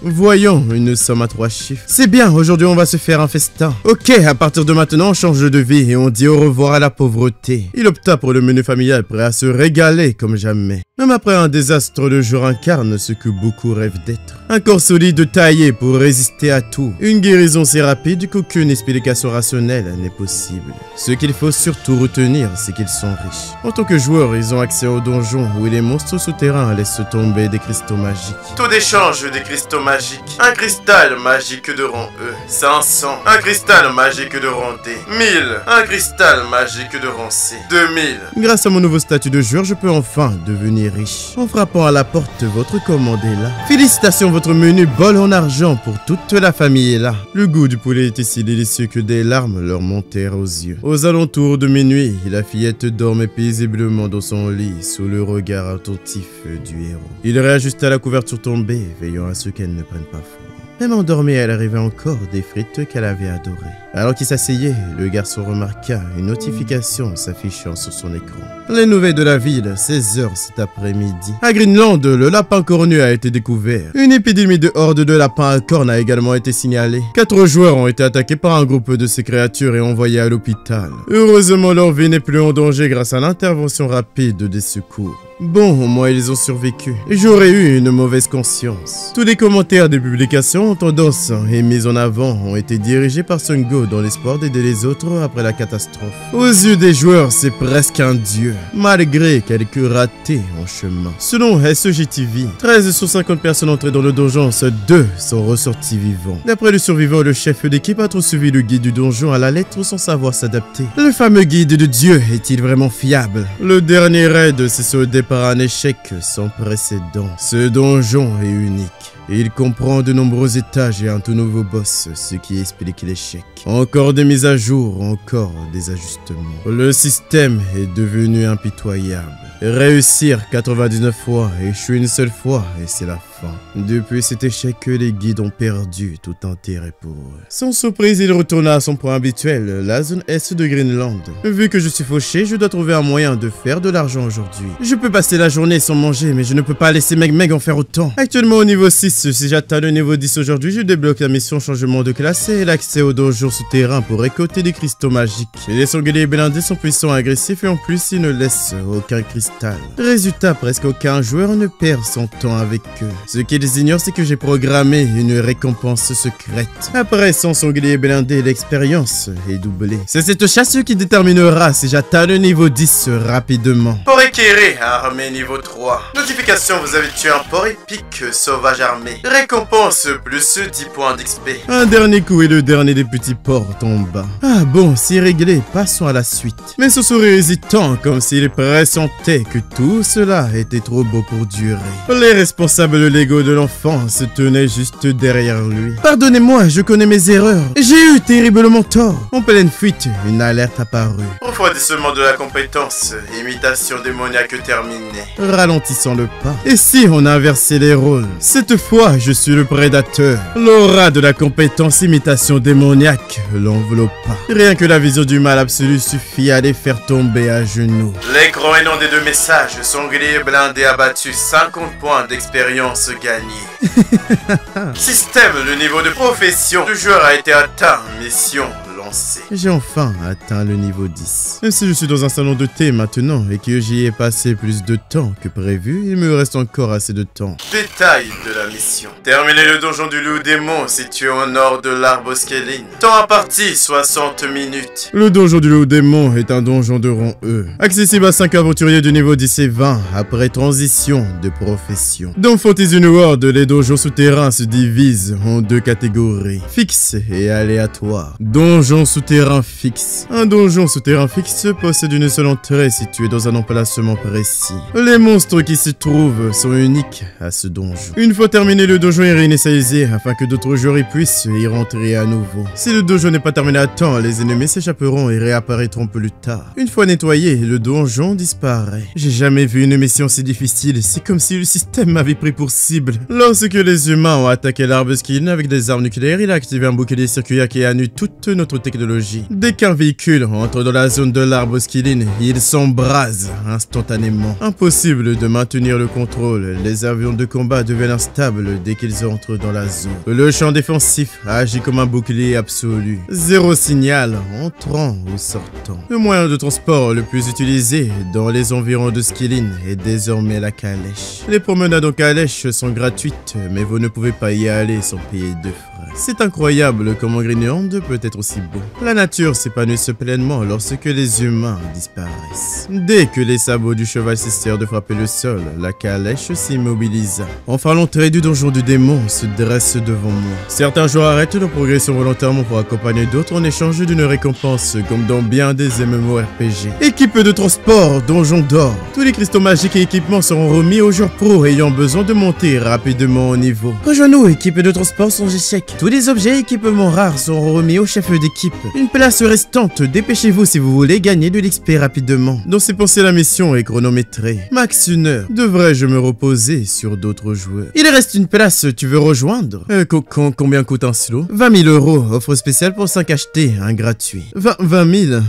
Voyons, une somme à 3 chiffres. C'est bien, aujourd'hui on va se faire un festin. Ok, à partir de maintenant, on change de vie et on dit au revoir à la pauvreté. Il opta pour le menu familial, prêt à se régaler comme jamais. Même après un désastre, le jour incarne ce que beaucoup rêvent d'être. Un corps solide taillé pour résister à tout. Une guérison si rapide qu'aucune explication rationnelle n'est possible. Ce qu'il faut surtout retenir, c'est qu'ils sont riches. En tant que joueurs, ils ont accès au donjon où les monstres souterrains laissent tomber des cristaux magiques. Taux d'échange des cristaux magiques. Un cristal magique de rang E. 500. Un cristal magique de rang D. 1000. Un cristal magique de rang C. 2000. Grâce à mon nouveau statut de joueur, je peux enfin devenir riche. En frappant à la porte, votre commande est là. Félicitations, votre menu bol en argent pour toute la famille est là. Le goût du poulet était si délicieux que des larmes leur montèrent aux yeux. Aux alentours de minuit, la fillette dormait paisiblement dans son lit sous le regard attentif du héros. Il réajusta la couverture tombée, veillant à ce qu'elle ne prenne pas froid. Même endormie, elle arrivait encore des frites qu'elle avait adorées. Alors qu'il s'asseyait, le garçon remarqua une notification s'affichant sur son écran. Les nouvelles de la ville, 16h cet après-midi. À Greenland, le lapin cornu a été découvert. Une épidémie de hordes de lapins à cornes a également été signalée. 4 joueurs ont été attaqués par un groupe de ces créatures et envoyés à l'hôpital. Heureusement, leur vie n'est plus en danger grâce à l'intervention rapide des secours. Bon, au moins ils ont survécu. J'aurais eu une mauvaise conscience. Tous les commentaires des publications en tendance et mis en avant ont été dirigés par Sun Go dans l'espoir d'aider les autres après la catastrophe. Aux yeux des joueurs, c'est presque un dieu, malgré quelques ratés en chemin. Selon SEGTV, 13 sur 50 personnes entrées dans le donjon, seuls 2 sont ressortis vivants. D'après le survivant, le chef d'équipe a trop suivi le guide du donjon à la lettre sans savoir s'adapter. Le fameux guide de Dieu est-il vraiment fiable? Le dernier raid s'est soldé par un échec sans précédent. Ce donjon est unique. Il comprend de nombreux étages et un tout nouveau boss, ce qui explique l'échec. Encore des mises à jour, encore des ajustements. Le système est devenu impitoyable. Réussir 99 fois, échouer une seule fois, et c'est la fin. Depuis cet échec, les guides ont perdu tout intérêt pour eux. Sans surprise, il retourna à son point habituel, la zone est de Greenland. Vu que je suis fauché, je dois trouver un moyen de faire de l'argent aujourd'hui. Je peux passer la journée sans manger, mais je ne peux pas laisser Meg en faire autant. Actuellement au niveau 6, si j'atteins le niveau 10 aujourd'hui, je débloque la mission changement de classe et l'accès au donjon souterrain pour récolter des cristaux magiques. Les sangliers blindés sont puissants et agressifs et en plus, ils ne laissent aucun cristal. Résultat, presque aucun joueur ne perd son temps avec eux. Ce qu'ils ignorent, c'est que j'ai programmé une récompense secrète. Après 100 sangliers blindés, l'expérience est doublée. C'est cette chasse qui déterminera si j'atteins le niveau 10 rapidement. Pour équerrer, armée niveau 3. Notification, vous avez tué un porc épique sauvage armé. Récompense plus 10 points d'XP. Un dernier coup et le dernier des petits porcs tomba. Ah bon, c'est réglé, passons à la suite. Mais ce sourire hésitant, comme s'il pressentait que tout cela était trop beau pour durer. Les responsables légaux de l'enfant se tenaient juste derrière lui. Pardonnez-moi, je connais mes erreurs. J'ai eu terriblement tort. En pleine fuite, une alerte apparut. Refroidissement de la compétence, imitation démoniaque terminée. Ralentissant le pas. Et si on inversait les rôles? Cette fois, je suis le prédateur. L'aura de la compétence imitation démoniaque l'enveloppa. Rien que la vision du mal absolu suffit à les faire tomber à genoux. L'écran énonce des 2 messages. Sanglier blindé abattu, 50 points d'expérience gagnés. Système, le niveau de profession du joueur a été atteint. Mission lancée. J'ai enfin atteint le niveau 10. Même si je suis dans un salon de thé maintenant et que j'y ai passé plus de temps que prévu, il me reste encore assez de temps. Détail de la mission. Terminer le donjon du loup démon situé au nord de l'arbre Scaling. Temps imparti, 60 minutes. Le donjon du loup démon est un donjon de rang E. Accessible à 5 aventuriers du niveau 10 et 20 après transition de profession. Dans Fantasy New World, les donjons souterrains se divisent en 2 catégories. Fixe et aléatoire. Donjon souterrain fixe. Un donjon souterrain fixe possède une seule entrée située dans un emplacement précis. Les monstres qui s'y trouvent sont uniques à ce donjon. Une fois terminé, le donjon est réinitialisé afin que d'autres joueurs y puissent y rentrer à nouveau. Si le donjon n'est pas terminé à temps, les ennemis s'échapperont et réapparaîtront plus tard. Une fois nettoyé, le donjon disparaît. J'ai jamais vu une mission si difficile, c'est comme si le système m'avait pris pour cible. Lorsque les humains ont attaqué l'arbre Skin avec des armes nucléaires, il a activé un bouclier circulaire qui annule toute notre technologie. Dès qu'un véhicule entre dans la zone de l'arbre Skillin, il s'embrase instantanément. Impossible de maintenir le contrôle, les avions de combat deviennent instables dès qu'ils entrent dans la zone. Le champ défensif agit comme un bouclier absolu. Zéro signal entrant ou sortant. Le moyen de transport le plus utilisé dans les environs de Skillin est désormais la calèche. Les promenades en calèche sont gratuites, mais vous ne pouvez pas y aller sans payer de frais. C'est incroyable comment Greenland peut être aussi beau. La nature s'épanouit pleinement lorsque les humains disparaissent. Dès que les sabots du cheval cessèrent de frapper le sol, la calèche s'immobilisa. Enfin, l'entrée du donjon du démon se dresse devant moi. Certains joueurs arrêtent leur progression volontairement pour accompagner d'autres en échange d'une récompense, comme dans bien des MMORPG. Équipe de transport, donjon d'or. Tous les cristaux magiques et équipements seront remis aux joueurs pro ayant besoin de monter rapidement au niveau. Rejoins-nous, équipe de transport sans échec. Tous les objets et équipements rares seront remis au chef d'équipe. Une place restante, dépêchez-vous si vous voulez gagner de l'XP rapidement. Dans ses pensées, la mission est chronométrée. Max 1 heure. Devrais-je me reposer sur d'autres joueurs? Il reste une place, tu veux rejoindre? Combien coûte un slot? 20 000 €, offre spéciale pour 5 achetés, un gratuit. 20 000?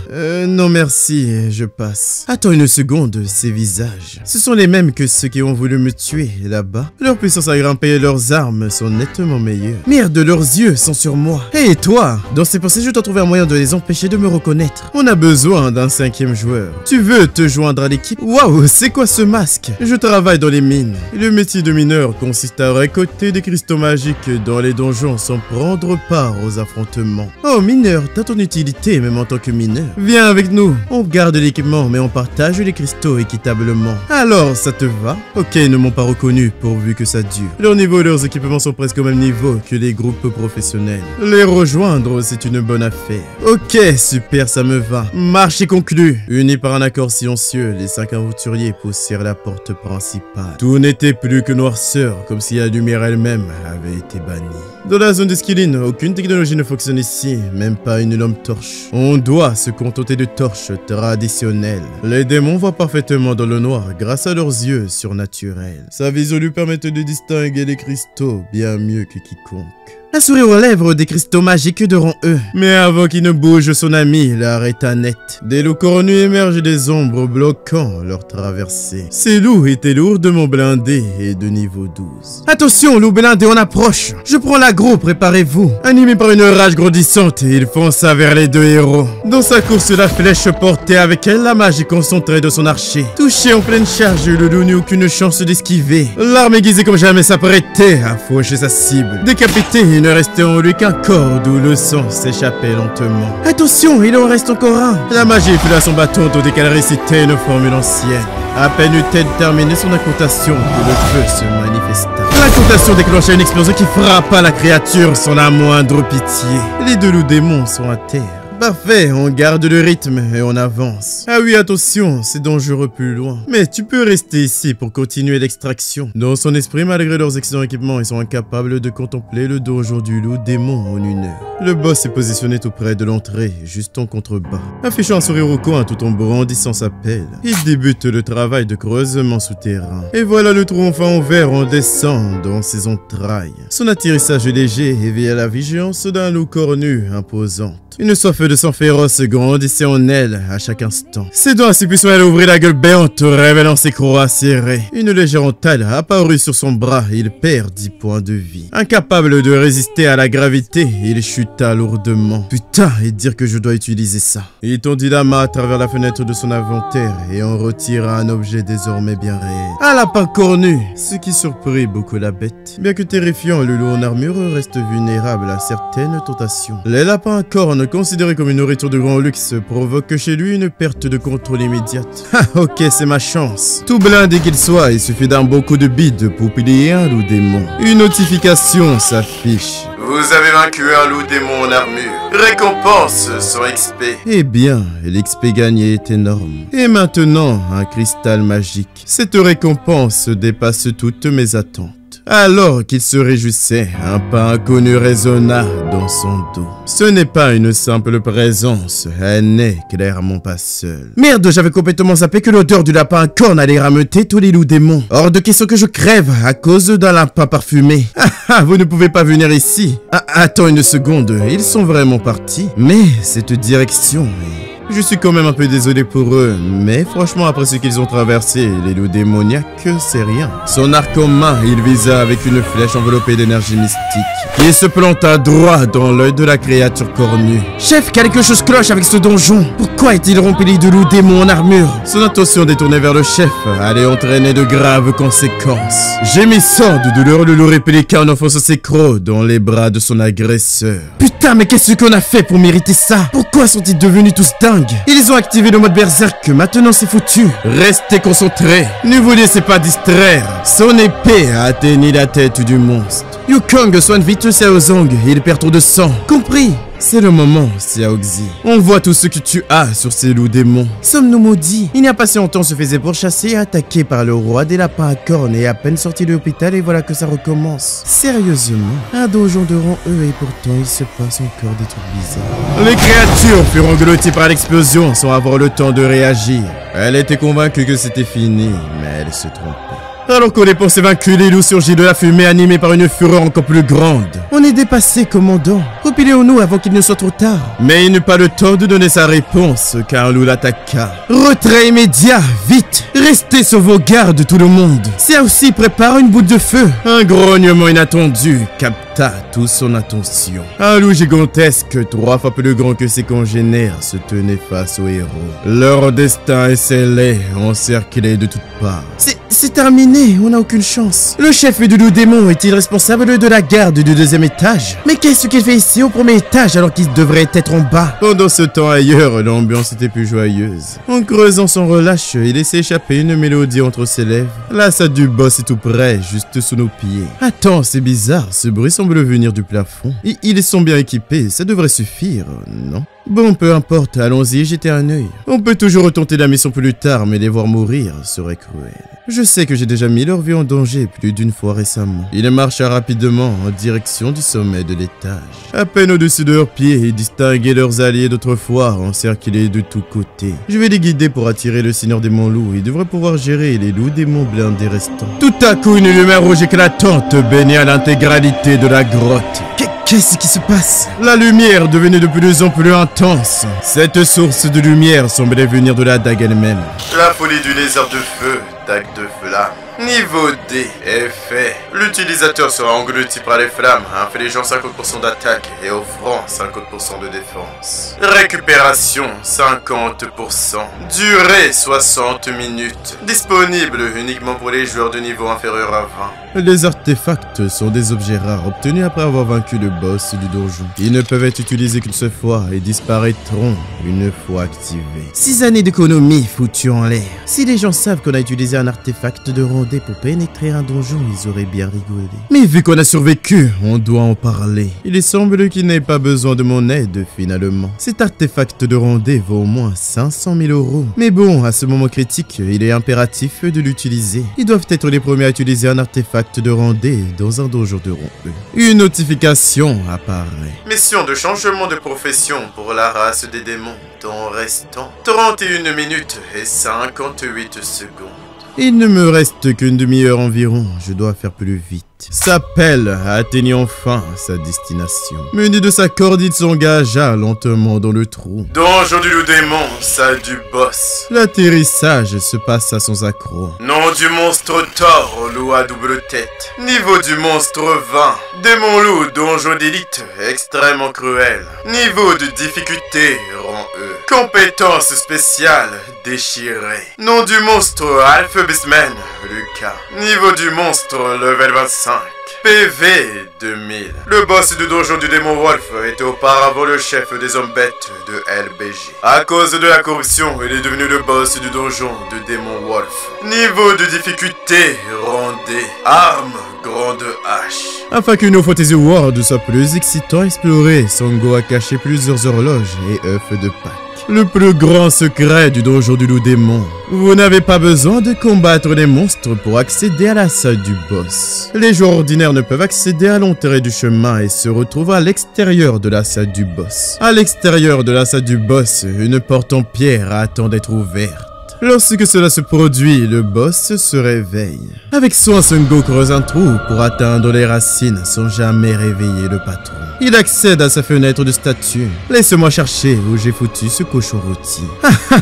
Non merci, je passe. Attends une seconde, ces visages. Ce sont les mêmes que ceux qui ont voulu me tuer là-bas. Leur puissance à grimper et leurs armes sont nettement meilleures. Merde, leurs yeux sont sur moi. Hey toi, dans ces pensées, je dois trouver un moyen de les empêcher de me reconnaître. On a besoin d'un 5e joueur. Tu veux te joindre à l'équipe? Waouh, c'est quoi ce masque? Je travaille dans les mines. Le métier de mineur consiste à récolter des cristaux magiques dans les donjons sans prendre part aux affrontements. Oh mineur, t'as ton utilité même en tant que mineur. Viens avec nous. On garde l'équipement mais on partage les cristaux équitablement. Alors, ça te va? Ok, ils ne m'ont pas reconnu pourvu que ça dure. Leur niveau et leurs équipements sont presque au même niveau que les groupes professionnels. Les rejoindre, c'est une bonne affaire. Ok, super, ça me va. Marché conclu. Unis par un accord silencieux, les 5 aventuriers poussèrent la porte principale. Tout n'était plus que noirceur, comme si la lumière elle-même avait été bannie. Dans la zone de Skillin, aucune technologie ne fonctionne ici, même pas une lampe torche. On doit se contenter de torches traditionnelles. Les démons voient parfaitement dans le noir grâce à leurs yeux surnaturels. Sa vision lui permet de distinguer les cristaux bien mieux que quiconque. La souris aux lèvres des cristaux magiques devant eux. Mais avant qu'il ne bouge, son ami l'arrêta net. Des loups cornus émergent des ombres bloquant leur traversée. Ces loups étaient lourdement blindés et de niveau 12. Attention, loup blindé, on approche. Je prends l'aggro, préparez-vous. Animé par une rage grandissante, il fonça vers les deux héros. Dans sa course, la flèche portait avec elle la magie concentrée de son archer. Touché en pleine charge, le loup n'eut aucune chance d'esquiver. L'arme aiguisée comme jamais s'apprêtait à faucher sa cible. Décapité, il ne restait en lui qu'un corps d'où le sang s'échappait lentement. Attention, il en reste encore un. La magie fut à son bâton tandis qu'elle récitait une formule ancienne. À peine eut-elle terminé son incantation que le feu se manifesta. L'incantation déclencha une explosion qui frappa la créature sans la moindre pitié. Les deux loups démons sont à terre. Parfait, on garde le rythme et on avance. Ah oui, attention, c'est dangereux plus loin. Mais tu peux rester ici pour continuer l'extraction. Dans son esprit, malgré leurs excellents équipements, ils sont incapables de contempler le donjon du loup démon en 1 heure. Le boss est positionné tout près de l'entrée, juste en contrebas. Affichant un sourire au coin tout en brandissant sa pelle, il débute le travail de creusement souterrain. Et voilà le trou enfin ouvert en descend dans ses entrailles. Son atterrissage léger éveilla la vigilance d'un loup cornu imposant. Une soif de sang féroce grandissait en elle à chaque instant. Ses dents assez puissantes, elle ouvrit la gueule béante, révélant ses croix serrées. Une légère entaille apparut sur son bras, il perd 10 points de vie. Incapable de résister à la gravité, il chuta lourdement. Putain, et dire que je dois utiliser ça. Il tendit la main à travers la fenêtre de son inventaire et en retira un objet désormais bien réel. Un lapin cornu, ce qui surprit beaucoup la bête. Bien que terrifiant, le loup en armure reste vulnérable à certaines tentations. Les lapins à cornes considéré comme une nourriture de grand luxe provoque chez lui une perte de contrôle immédiate. Ah ok, c'est ma chance. Tout blindé qu'il soit, il suffit d'un beau coup de bide pour plier un loup démon. Une notification s'affiche. Vous avez vaincu un loup démon en armure. Récompense son XP. Eh bien, l'XP gagné est énorme. Et maintenant, un cristal magique. Cette récompense dépasse toutes mes attentes. Alors qu'il se réjouissait, un pas inconnu résonna dans son dos. Ce n'est pas une simple présence, elle n'est clairement pas seule. Merde, j'avais complètement zappé que l'odeur du lapin à cornes allait rameuter tous les loups démons. Hors de question que je crève à cause d'un lapin parfumé. Ah, vous ne pouvez pas venir ici. Ah, attends une seconde, ils sont vraiment partis. Mais cette direction... Je suis quand même un peu désolé pour eux, mais franchement après ce qu'ils ont traversé, les loups démoniaques, c'est rien. Son arc en main, il visa avec une flèche enveloppée d'énergie mystique. Il se planta droit dans l'œil de la créature cornue. Chef, quelque chose cloche avec ce donjon. Pourquoi est-il rempli de loups démons en armure? Son intention détournée vers le chef allait entraîner de graves conséquences. Gémissant de douleur, le loup réplicain enfonça ses crocs dans les bras de son agresseur. Putain, mais qu'est-ce qu'on a fait pour mériter ça? Pourquoi sont-ils devenus tous dingues? Ils ont activé le mode berserk, maintenant c'est foutu. Restez concentrés, ne vous laissez pas distraire. Son épée atteignit la tête du monstre. Yukong soigne vite Xiao Zong, il perd trop de sang. Compris? C'est le moment, Xiaoxi. On voit tout ce que tu as sur ces loups démons. Sommes-nous maudits? Il n'y a pas si longtemps, on se faisait pourchasser et attaqué par le roi des lapins à cornes et à peine sorti de l'hôpital et voilà que ça recommence. Sérieusement, un donjon de rang E et pourtant il se passe encore des trucs bizarres. Les créatures furent englouties par l'explosion sans avoir le temps de réagir. Elle était convaincue que c'était fini, mais elle se trompait. Alors qu'on est pensé vaincu, les loups surgit de la fumée animée par une fureur encore plus grande. On est dépassé, commandant. Repilez-nous avant qu'il ne soit trop tard. Mais il n'eut pas le temps de donner sa réponse, car un loup l'attaqua. Retrait immédiat, vite. Restez sur vos gardes, tout le monde. Xiaoxi prépare une boule de feu. Un grognement inattendu capta toute son attention. Un loup gigantesque, 3 fois plus grand que ses congénères, se tenait face aux héros. Leur destin est scellé, encerclé de toutes parts. C'est terminé, on n'a aucune chance. Le chef du loup démon est-il responsable de la garde du 2e étage? Mais qu'est-ce qu'il fait ici au 1er étage alors qu'il devrait être en bas? Pendant ce temps ailleurs, l'ambiance était plus joyeuse. En creusant son relâche, il laissait échapper une mélodie entre ses lèvres. La salle du boss est tout près, juste sous nos pieds. Attends, c'est bizarre, ce bruit semble venir du plafond. Ils sont bien équipés, ça devrait suffire, non? Bon, peu importe, allons-y, jetez un œil. On peut toujours retenter la mission plus tard, mais les voir mourir serait cruel. Je sais que j'ai déjà mis leur vie en danger plus d'une fois récemment. Ils marcha rapidement en direction du sommet de l'étage. À peine au-dessus de leurs pieds, ils distinguaient leurs alliés d'autrefois, encerclés de tous côtés. Je vais les guider pour attirer le seigneur démon loup. Il devrait pouvoir gérer les loups démons blindés restants. Tout à coup, une lumière rouge éclatante baignait l'intégralité de la grotte. Qu'est-ce qui se passe? La lumière devenait de plus en plus intense. Cette source de lumière semblait venir de la dague elle-même. La folie du lézard de feu, dague de flamme. Niveau D, effet. L'utilisateur sera englouti par les flammes, infligeant 50% d'attaque et offrant 50% de défense. Récupération, 50%. Durée, 60 minutes. Disponible uniquement pour les joueurs de niveau inférieur à 20. Les artefacts sont des objets rares obtenus après avoir vaincu le boss du donjon. Ils ne peuvent être utilisés qu'une seule fois et disparaîtront une fois activés. 6 années d'économie foutues en l'air. Si les gens savent qu'on a utilisé un artefact de rondée pour pénétrer un donjon, ils auraient bien rigolé. Mais vu qu'on a survécu, on doit en parler. Il semble qu'il n'ait pas besoin de mon aide finalement. Cet artefact de rondée vaut au moins 500 000 €. Mais bon, à ce moment critique, il est impératif de l'utiliser. Ils doivent être les premiers à utiliser un artefact de rondée dans un donjon de rond. Une notification apparaît. Mission de changement de profession pour la race des démons. Temps restant 31 minutes et 58 secondes. Il ne me reste qu'une demi-heure environ, je dois faire plus vite. S'appelle atteignit enfin sa destination. Muni de sa corde, il s'engagea lentement dans le trou. Donjon du loup démon, salle du boss. L'atterrissage se passa sans accroc. Nom du monstre Thor, loup à double tête. Niveau du monstre 20. Démon loup, donjon d'élite, extrêmement cruel. Niveau de difficulté, rang E. Compétence spéciale, déchirée. Nom du monstre Alpha Beastman, Lucas. Niveau du monstre, level 25. PV 2000. Le boss du donjon du démon Wolf était auparavant le chef des hommes bêtes de LBG. À cause de la corruption, il est devenu le boss du donjon de démon Wolf. Niveau de difficulté, rang D. Arme, grande hache. Afin qu'une Fantasy World soit plus excitant à explorer, Sango a caché plusieurs horloges et œufs de Pâques. Le plus grand secret du donjon du loup démon. Vous n'avez pas besoin de combattre les monstres pour accéder à la salle du boss. Les joueurs ordinaires ne peuvent accéder à l'entrée du chemin et se retrouvent à l'extérieur de la salle du boss. À l'extérieur de la salle du boss, une porte en pierre attend d'être ouverte. Lorsque cela se produit, le boss se réveille. Avec soin, Sun Go creuse un trou pour atteindre les racines sans jamais réveiller le patron. Il accède à sa fenêtre de statue. Laisse-moi chercher où j'ai foutu ce cochon rôti.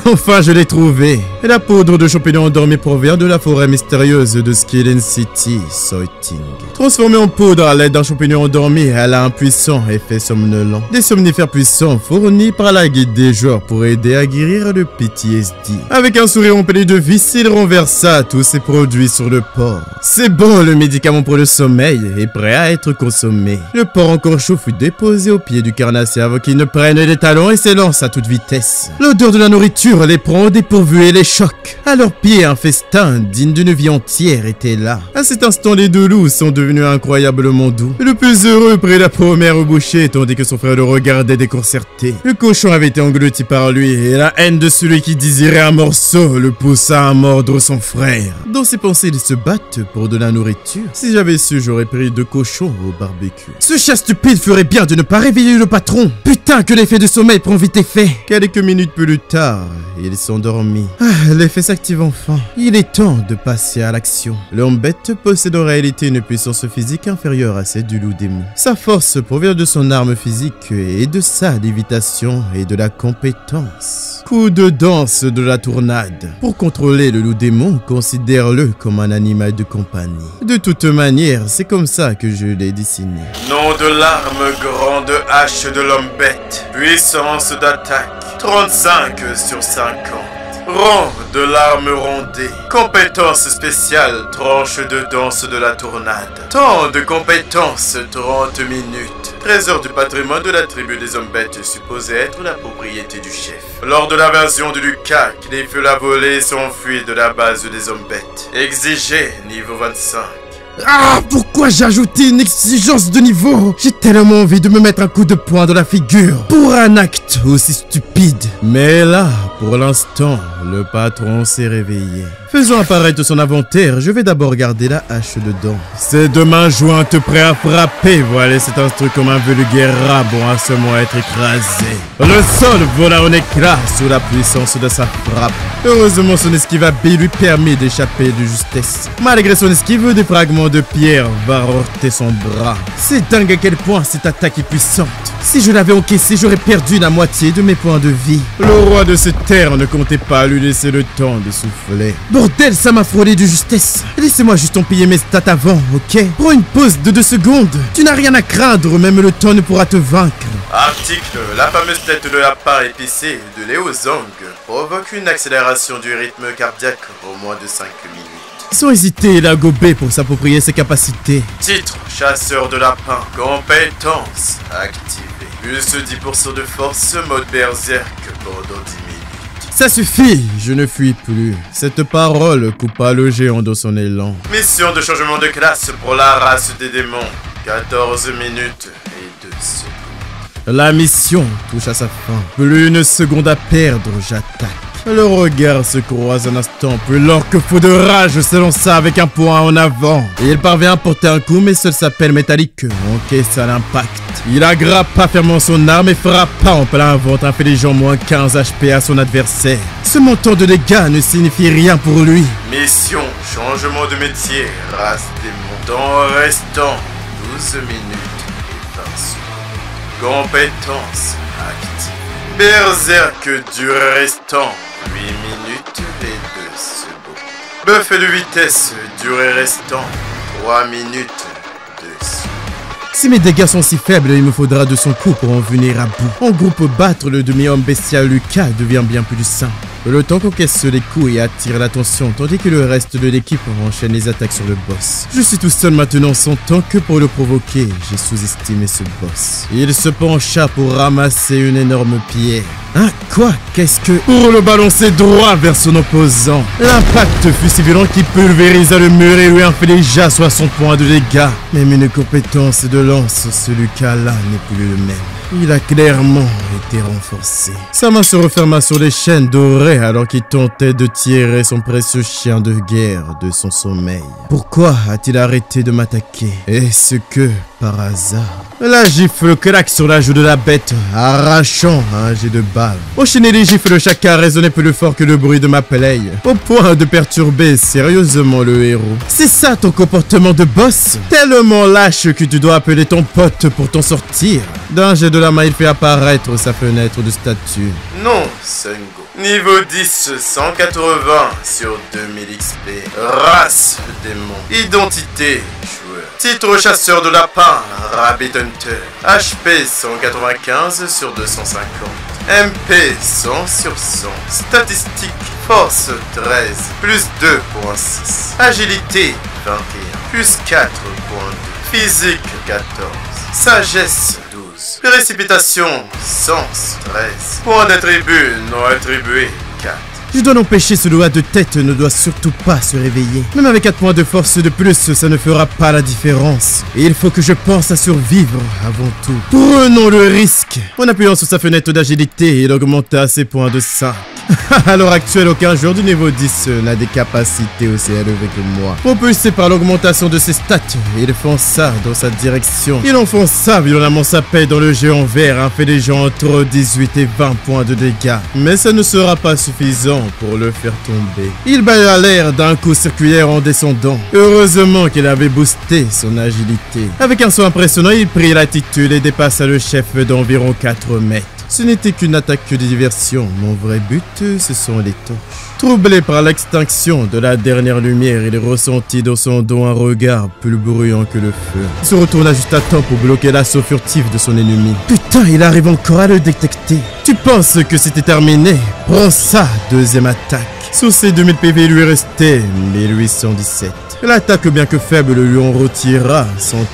Enfin, je l'ai trouvé. La poudre de champignon endormi provient de la forêt mystérieuse de Skillen City, Soiting. Transformée en poudre à l'aide d'un champignon endormi, elle a un puissant effet somnolent. Des somnifères puissants fournis par la guide des joueurs pour aider à guérir le PTSD. Avec un sourire empli de vis, il renversa tous ses produits sur le porc. C'est bon, le médicament pour le sommeil est prêt à être consommé. Le porc encore chaud fut déposé au pied du carnassier avant qu'il ne prenne les talons et s'élance à toute vitesse. L'odeur de la nourriture les prend au dépourvu et les choque. À leurs pieds, un festin digne d'une vie entière était là. À cet instant, les deux loups sont devenus incroyablement doux. Le plus heureux prit la première bouchée tandis que son frère le regardait déconcerté. Le cochon avait été englouti par lui et la haine de celui qui désirait un morceau le poussa à mordre son frère. Dans ses pensées, ils se battent pour de la nourriture. Si j'avais su, j'aurais pris 2 cochons au barbecue. Ce chat stupide ferait bien de ne pas réveiller le patron. Putain que l'effet de sommeil prend vite effet. Quelques minutes plus tard, il s'endormit. L'effet s'active enfin. Il est temps de passer à l'action. L'homme bête possède en réalité une puissance physique inférieure à celle du loup démon. Sa force provient de son arme physique et de sa lévitation et de la compétence. Coup de danse de la tournade. Pour contrôler le loup démon, considère-le comme un animal de compagnie. De toute manière, c'est comme ça que je l'ai dessiné. Nom de l'arme, grande hache de l'homme bête. Puissance d'attaque, 35 sur 50. Rang de l'arme rondée. Compétence spéciale, tranche de danse de la tournade. Temps de compétence, 30 minutes. Trésor du patrimoine de la tribu des hommes bêtes supposé être la propriété du chef. Lors de l'invasion de Lucas, les feux la volée s'enfuit de la base des hommes bêtes. Exigé, niveau 25. Pourquoi j'ai ajouté une exigence de niveau? J'ai tellement envie de me mettre un coup de poing dans la figure pour un acte aussi stupide. Mais là, pour l'instant, le patron s'est réveillé. Faisons apparaître son inventaire, je vais d'abord garder la hache dedans. Ses 2 mains jointes prêtes à frapper, voilà cet instru comme un vulgaire rat bon à seulement être écrasé. Le sol vola en éclats sous la puissance de sa frappe. Heureusement, son esquive habile lui permet d'échapper de justesse. Malgré son esquive, des fragments de pierre va heurter son bras. C'est dingue à quel point cette attaque est puissante. Si je l'avais encaissée, j'aurais perdu la moitié de mes points de vie. Le roi de cette terre ne comptait pas lui laisser le temps de souffler. Bordel, ça m'a frôlé de justesse. Laissez-moi juste empiler mes stats avant, ok? Prends une pause de 2 secondes. Tu n'as rien à craindre, même le temps ne pourra te vaincre. Article, la fameuse tête de lapin épicée de Léo Zhang provoque une accélération du rythme cardiaque au moins de 5 minutes. Sans hésiter, il a gobé pour s'approprier ses capacités. Titre, chasseur de lapin. Compétence activée. Plus 10% de force, mode berserk pendant 10 minutes. Ça suffit, je ne fuis plus. Cette parole coupa le géant dans son élan. Mission de changement de classe pour la race des démons. 14 minutes et 2 secondes. La mission touche à sa fin. Plus une seconde à perdre, j'attaque. Le regard se croise un instant, plus lors que fou de rage s'élança avec un poing en avant. Et il parvient à porter un coup, mais seul sa pelle métallique encaisse à l'impact. Il agrappa fermement son arme et frappa en plein ventre, infligeant moins 15 HP à son adversaire. Ce montant de dégâts ne signifie rien pour lui. Mission, changement de métier, race démon. Temps restant, 12 minutes et 20 secondes. Compétence active. Berserk durée restant, 8 minutes et 2 secondes. Buffet de vitesse, durée restant, 3 minutes, 2 secondes. Si mes dégâts sont si faibles, il me faudra de son coup pour en venir à bout. En groupe, battre le demi-homme bestial Lucas devient bien plus simple. Le temps qu'encaisse les coups et attire l'attention, tandis que le reste de l'équipe enchaîne les attaques sur le boss. Je suis tout seul maintenant sans temps que pour le provoquer, j'ai sous-estimé ce boss. Il se pencha pour ramasser une énorme pierre. Hein? Quoi? Qu'est-ce que... Pour le balancer droit vers son opposant. L'impact fut si violent qu'il pulvérisa le mur et lui infligea 60 points de dégâts. Même une compétence de lance, ce Lucas-là n'est plus le même. Il a clairement été renforcé. Sa main se referma sur les chaînes dorées alors qu'il tentait de tirer son précieux chien de guerre de son sommeil. Pourquoi a-t-il arrêté de m'attaquer? Est-ce que, par hasard, la gifle claque sur la joue de la bête, arrachant un jet de bave. Enchaîner les gifles de chacun résonnait plus fort que le bruit de ma plaie, au point de perturber sérieusement le héros. C'est ça ton comportement de boss? Tellement lâche que tu dois appeler ton pote pour t'en sortir. D'un jet de la main, il fait apparaître sa fenêtre de statut. Non, Sungo. Niveau 10, 180 sur 2000 XP. Race, démon. Identité, joueur. Titre chasseur de lapin, Rabbit Hunter. HP 195 sur 250. MP 100 sur 100. Statistique, force 13, plus 2.6. Agilité 21, plus 4.2. Physique 14. Sagesse 12. Précipitation, sens 13. Point d'attribut non attribué 4. Je dois l'empêcher, ce doigt de tête ne doit surtout pas se réveiller. Même avec 4 points de force de plus, ça ne fera pas la différence. Et il faut que je pense à survivre avant tout. Prenons le risque. En appuyant sur sa fenêtre d'agilité, il augmenta ses points de 5. À l'heure actuelle, aucun joueur du niveau 10 n'a des capacités aussi élevées que moi. Propulsé par l'augmentation de ses stats, il fonça dans sa direction. Il enfonça violemment sa paix dans le géant vert, infligeant entre 18 et 20 points de dégâts. Mais ça ne sera pas suffisant pour le faire tomber. Il baya l'air d'un coup circulaire en descendant. Heureusement qu'il avait boosté son agilité. Avec un saut impressionnant, il prit l'attitude et dépassa le chef d'environ 4 mètres. Ce n'était qu'une attaque de diversion. Mon vrai but, ce sont les torches. Troublé par l'extinction de la dernière lumière, il ressentit dans son dos un regard plus bruyant que le feu. Il se retourna juste à temps pour bloquer l'assaut furtif de son ennemi. Putain, il arrive encore à le détecter. Tu penses que c'était terminé? Prends ça, deuxième attaque. Sur ses 2000 PV, il lui restait 1817. L'attaque, bien que faible, lui en retira 130.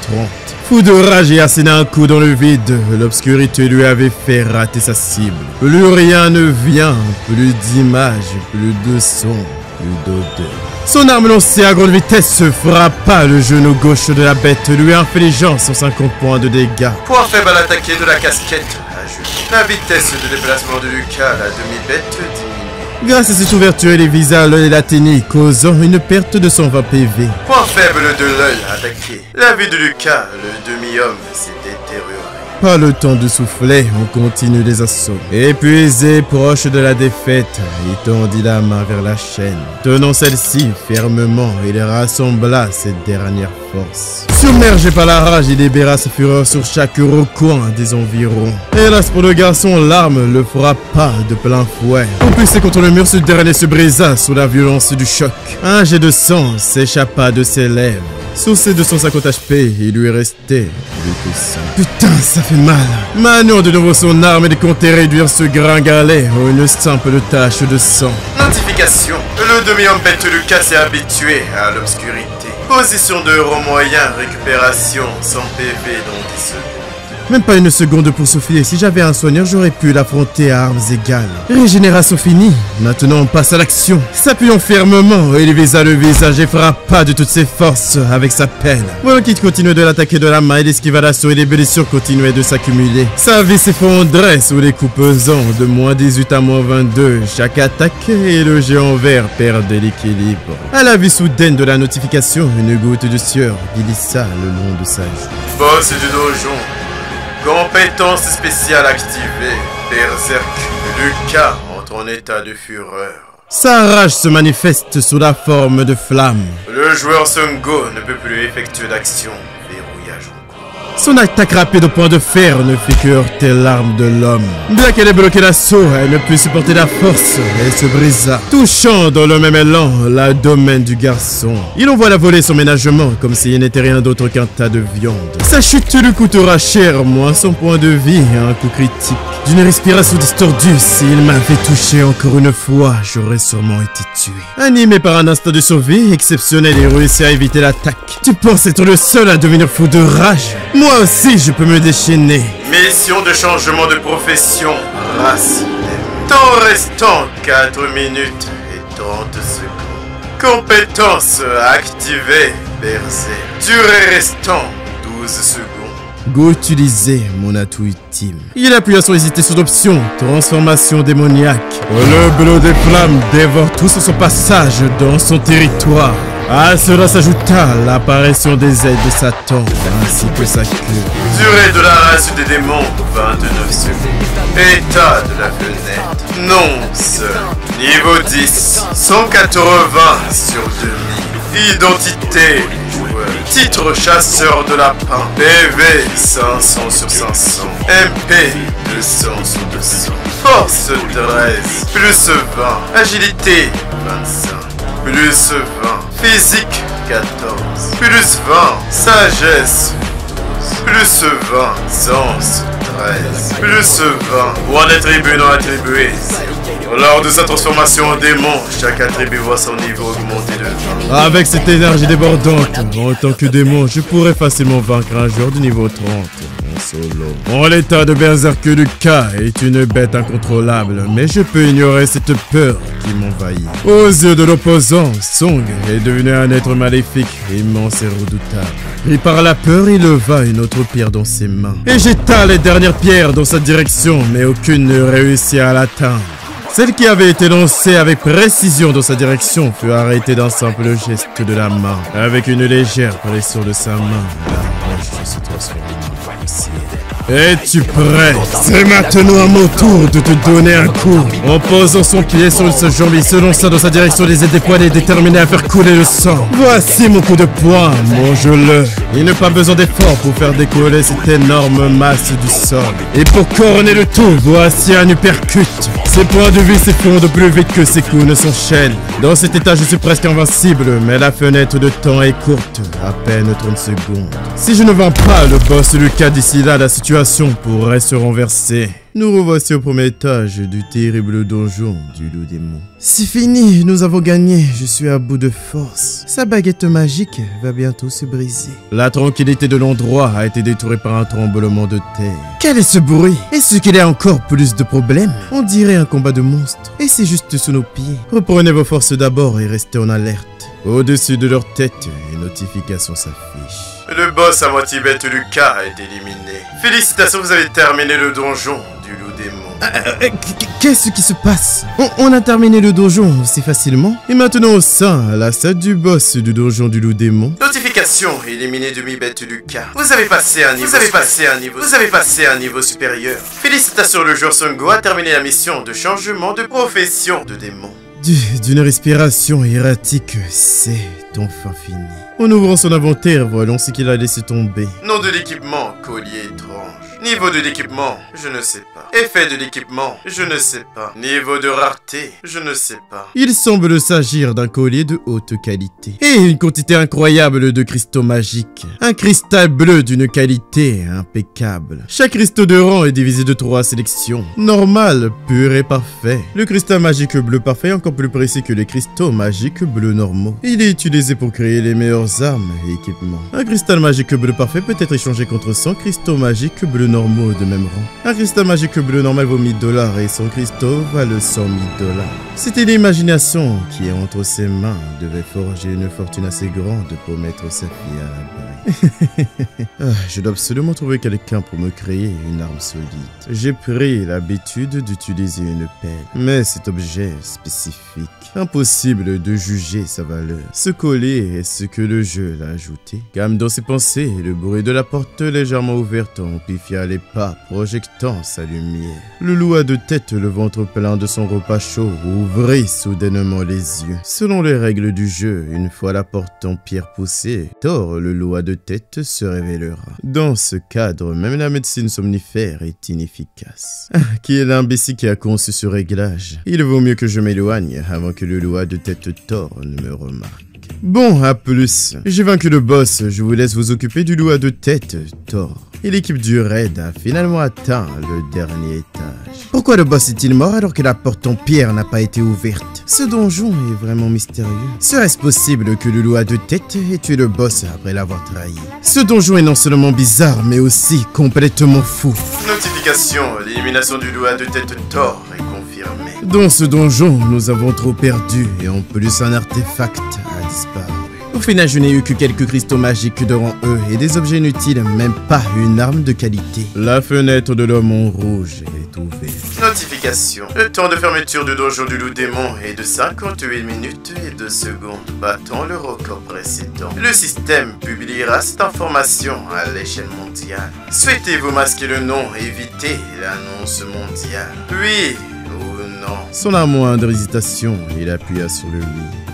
Fou de rage et asséna un coup dans le vide, l'obscurité lui avait fait rater sa cible. Plus rien ne vient, plus d'image, plus de son, plus d'odeur. Son arme lancée à grande vitesse frappa le genou gauche de la bête, lui infligeant 150 points de dégâts. Point faible à l'attaquer de la casquette. Ajoute. La vitesse de déplacement de Lucas, la demi-bête, diminue. Grâce à cette ouverture, il visa l'œil latini, causant une perte de 120 PV. Point faible de l'œil attaqué. La vie de Lucas, le demi-homme, s'est détériorée. Pas le temps de souffler, on continue les assauts. Épuisé, proche de la défaite, il tendit la main vers la chaîne. Tenant celle-ci fermement, il rassembla ses dernières forces. Submergé par la rage, il libéra sa fureur sur chaque recoin des environs. Hélas pour le garçon, l'arme le frappa de plein fouet. Poussé contre le mur, ce dernier se brisa sous la violence du choc. Un jet de sang s'échappa de ses lèvres. Sur ses 250 HP, il lui restait plus que ça. Putain, ça fait mal. Maniant de nouveau son arme, il comptait réduire ce gringalet à une simple tache de sang. Notification. Le demi-homme bête Lucas s'est habitué à l'obscurité. Position de héros moyen, récupération 100 PV dans 10 secondes. Même pas une seconde pour souffler. Si j'avais un soigneur, j'aurais pu l'affronter à armes égales. Régénération finie. Maintenant, on passe à l'action. S'appuyant fermement, il visa le visage et frappa de toutes ses forces avec sa pelle. Voyant qu'il continuait de l'attaquer de la main, il esquiva l'assaut et les blessures continuaient de s'accumuler. Sa vie s'effondrait sous les coups pesants de moins 18 à moins 22. Chaque attaque et le géant vert perdait l'équilibre. À la vue soudaine de la notification, une goutte de sueur glissa le long de sa joue. Boss du dojo. Compétence spéciale activée. Berserk. Lucas entre en état de fureur. Sa rage se manifeste sous la forme de flammes. Le joueur Sungo ne peut plus effectuer d'action. Verrouillage en cours. Son attaque rapide au point de fer ne fit que heurter l'arme de l'homme. Bien qu'elle ait bloqué l'assaut, elle ne put supporter la force et se brisa, touchant dans le même élan l'abdomen du garçon. Il envoie la voler son ménagement comme s'il n'était rien d'autre qu'un tas de viande. Sa chute lui coûtera cher, moins son point de vie et un coup critique. D'une respiration distordue, s'il m'avait touché encore une fois, j'aurais sûrement été tué. Animé par un instinct de survie exceptionnel, il réussit à éviter l'attaque. Tu penses être le seul à devenir fou de rage? Moi aussi, je peux me déchaîner. Mission de changement de profession. Race. Temps restant 4 minutes et 30 secondes. Compétence activée. Berserk. Durée restant 12 secondes. Go utiliser mon atout ultime. Il appuie à solliciter son option, transformation démoniaque. Le bleu des flammes dévore tout sur son passage dans son territoire. À cela s'ajouta l'apparition des ailes de Satan, ainsi que sa queue. Durée de la race des démons, 29 secondes. État de la fenêtre, nonce. Niveau 10, 180 sur 2000. Identité, joueur. Titre chasseur de lapin. PV, 500 sur 500. MP, 200 sur 200. Force 13, plus 20. Agilité, 25. Plus 20. Physique, 14. Plus 20. Sagesse, 12. Plus 20. Sens, 13. Plus 20. Pour un attribut non attribué. Lors de sa transformation en démon, chaque attribut voit son niveau augmenter de 20. Avec cette énergie débordante, en tant que démon, je pourrais facilement vaincre un joueur du niveau 30. En solo. Mon l'état de berserk Lucas est une bête incontrôlable, mais je peux ignorer cette peur qui m'envahit. Aux yeux de l'opposant, Song est devenu un être maléfique, immense et redoutable. Pris par la peur, il leva une autre pierre dans ses mains et jeta les dernières pierres dans sa direction, mais aucune ne réussit à l'atteindre. Celle qui avait été lancée avec précision dans sa direction fut arrêtée d'un simple geste de la main. Avec une légère pression de sa main, la roche se transforma en poussière. Es-tu prêt? C'est maintenant à mon tour de te donner un coup. En posant son pied sur sa jambe, il se lança dans sa direction, les ailes dépoilées, déterminé à faire couler le sang. Voici mon coup de poing, mange-le. Il n'a pas besoin d'effort pour faire décoller cette énorme masse du sol. Et pour couronner le tout, voici un uppercut. Ses points de vie s'effondrent plus vite que ses coups ne s'enchaînent. Dans cet état, je suis presque invincible, mais la fenêtre de temps est courte, à peine 30 secondes. Si je ne vends pas le boss Lucas d'ici là, la situation pourrait se renverser. Nous revoici au premier étage du terrible donjon du loup démon. C'est fini, nous avons gagné, je suis à bout de force. Sa baguette magique va bientôt se briser. La tranquillité de l'endroit a été détourée par un tremblement de terre. Quel est ce bruit? Est-ce qu'il y a encore plus de problèmes? On dirait un combat de monstres, et c'est juste sous nos pieds. Reprenez vos forces d'abord et restez en alerte. Au-dessus de leur tête, une notification s'affiche. Le boss à moitié bête Lucas a été éliminé. Félicitations, vous avez terminé le donjon du loup démon. Qu'est-ce qui se passe? On a terminé le donjon aussi facilement. Et maintenant au sein, la salle du boss du donjon du loup démon. Notification, éliminé demi-bête Lucas. Vous avez passé un niveau supérieur. Félicitations, le joueur Songo a terminé la mission de changement de profession de démon. D'une respiration erratique, c'est enfin fini. En ouvrant son inventaire, voyons ce qu'il a laissé tomber. Nom de l'équipement, collier étrange. Niveau de l'équipement, je ne sais pas. Effet de l'équipement, je ne sais pas. Niveau de rareté, je ne sais pas. Il semble s'agir d'un collier de haute qualité. Et une quantité incroyable de cristaux magiques. Un cristal bleu d'une qualité impeccable. Chaque cristaux de rang est divisé de 3 sélections. Normal, pur et parfait. Le cristal magique bleu parfait est encore plus précis que les cristaux magiques bleus normaux. Il est utilisé pour créer les meilleures armes et équipements. Un cristal magique bleu parfait peut être échangé contre 100 cristaux magiques bleus normaux de même rang. Un cristal magique bleu normal vaut 1000 $ et son cristaux valent 100 000 $. C'était l'imagination qui, entre ses mains, devait forger une fortune assez grande pour mettre sa fille à l'abri. Je dois absolument trouver quelqu'un pour me créer une arme solide. J'ai pris l'habitude d'utiliser une pelle, mais cet objet est spécifique. Impossible de juger sa valeur. Ce collier est ce que le jeu l'a ajouté. Comme dans ses pensées, le bruit de la porte légèrement ouverte amplifia les pas, projectant sa lumière. Le loup à 2 têtes, le ventre plein de son repas chaud, ouvrit soudainement les yeux. Selon les règles du jeu, une fois la porte en pierre poussée, Thor, le loup à 2 têtes, se révélera. Dans ce cadre, même la médecine somnifère est inefficace. Qui est l'imbécile qui a conçu ce réglage? Il vaut mieux que je m'éloigne avant que le loup à 2 têtes Thor ne me remarque. Bon, à plus. J'ai vaincu le boss, je vous laisse vous occuper du loup à 2 têtes, Thor. Et l'équipe du raid a finalement atteint le dernier étage. Pourquoi le boss est-il mort alors que la porte en pierre n'a pas été ouverte? Ce donjon est vraiment mystérieux. Serait-ce possible que le loup à 2 têtes ait tué le boss après l'avoir trahi? Ce donjon est non seulement bizarre, mais aussi complètement fou. Notification, l'élimination du loup à 2 têtes Thor est confirmée. Dans ce donjon, nous avons trop perdu et en plus un artefact a disparu. Au final, je n'ai eu que quelques cristaux magiques devant eux et des objets inutiles, même pas une arme de qualité. La fenêtre de l'homme en rouge est ouverte. Notification. Le temps de fermeture du donjon du loup démon est de 58 minutes et 2 secondes, battant le record précédent. Le système publiera cette information à l'échelle mondiale. Souhaitez-vous masquer le nom et éviter l'annonce mondiale? Oui ou non? Sans la moindre hésitation, il appuya sur le oui.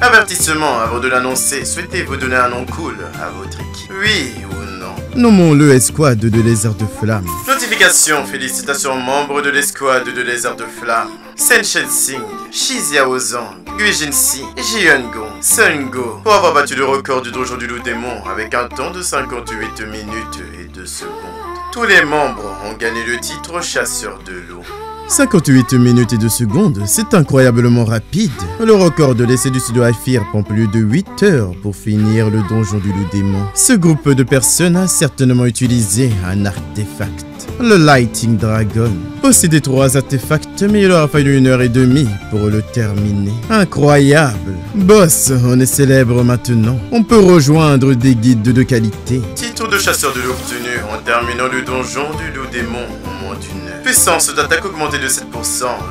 Avertissement, avant de l'annoncer, souhaitez-vous donner un nom cool à votre équipe? Oui ou non? Nommons-le escouade de lézards de flamme. Notification, félicitations membres de l'escouade de lézards de flamme. Sen Shen-Sing, Shi Xiaozang, Gui Jinxi, Ji Yun-Gong, Sun Go, pour avoir battu le record du donjon du loup démon avec un temps de 58 minutes et 2 secondes. Tous les membres ont gagné le titre chasseur de loup. 58 minutes et 2 secondes, c'est incroyablement rapide. Le record de l'essai du studio Aphir prend plus de 8 heures pour finir le donjon du loup démon. Ce groupe de personnes a certainement utilisé un artefact, le Lightning Dragon. Possédait 3 artefacts, mais il aura fallu 1h30 pour le terminer. Incroyable. Boss, on est célèbre maintenant. On peut rejoindre des guides de qualité. Titre de chasseur de loup obtenu en terminant le donjon du loup démon en moins d'une heure. Puissance d'attaque augmentée de 7%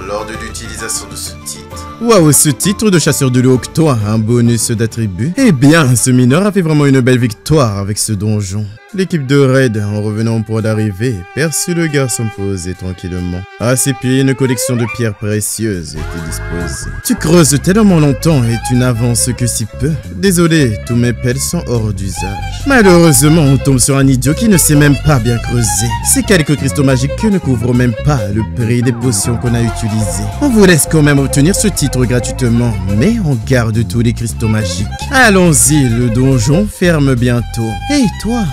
lors de l'utilisation de ce titre. Waouh, ce titre de chasseur de loup octroie un bonus d'attribut. Eh bien, ce mineur a fait vraiment une belle victoire avec ce donjon. L'équipe de raid, en revenant au point d'arrivée, perçut le garçon poser tranquillement. À ses pieds, une collection de pierres précieuses était disposée. Tu creuses tellement longtemps et tu n'avances que si peu. Désolé, tous mes pelles sont hors d'usage. Malheureusement, on tombe sur un idiot qui ne sait même pas bien creuser. Ces quelques cristaux magiques ne couvrent même pas le prix des potions qu'on a utilisées. On vous laisse quand même obtenir ce titre gratuitement, mais on garde tous les cristaux magiques. Allons-y, le donjon ferme bientôt. Hey toi,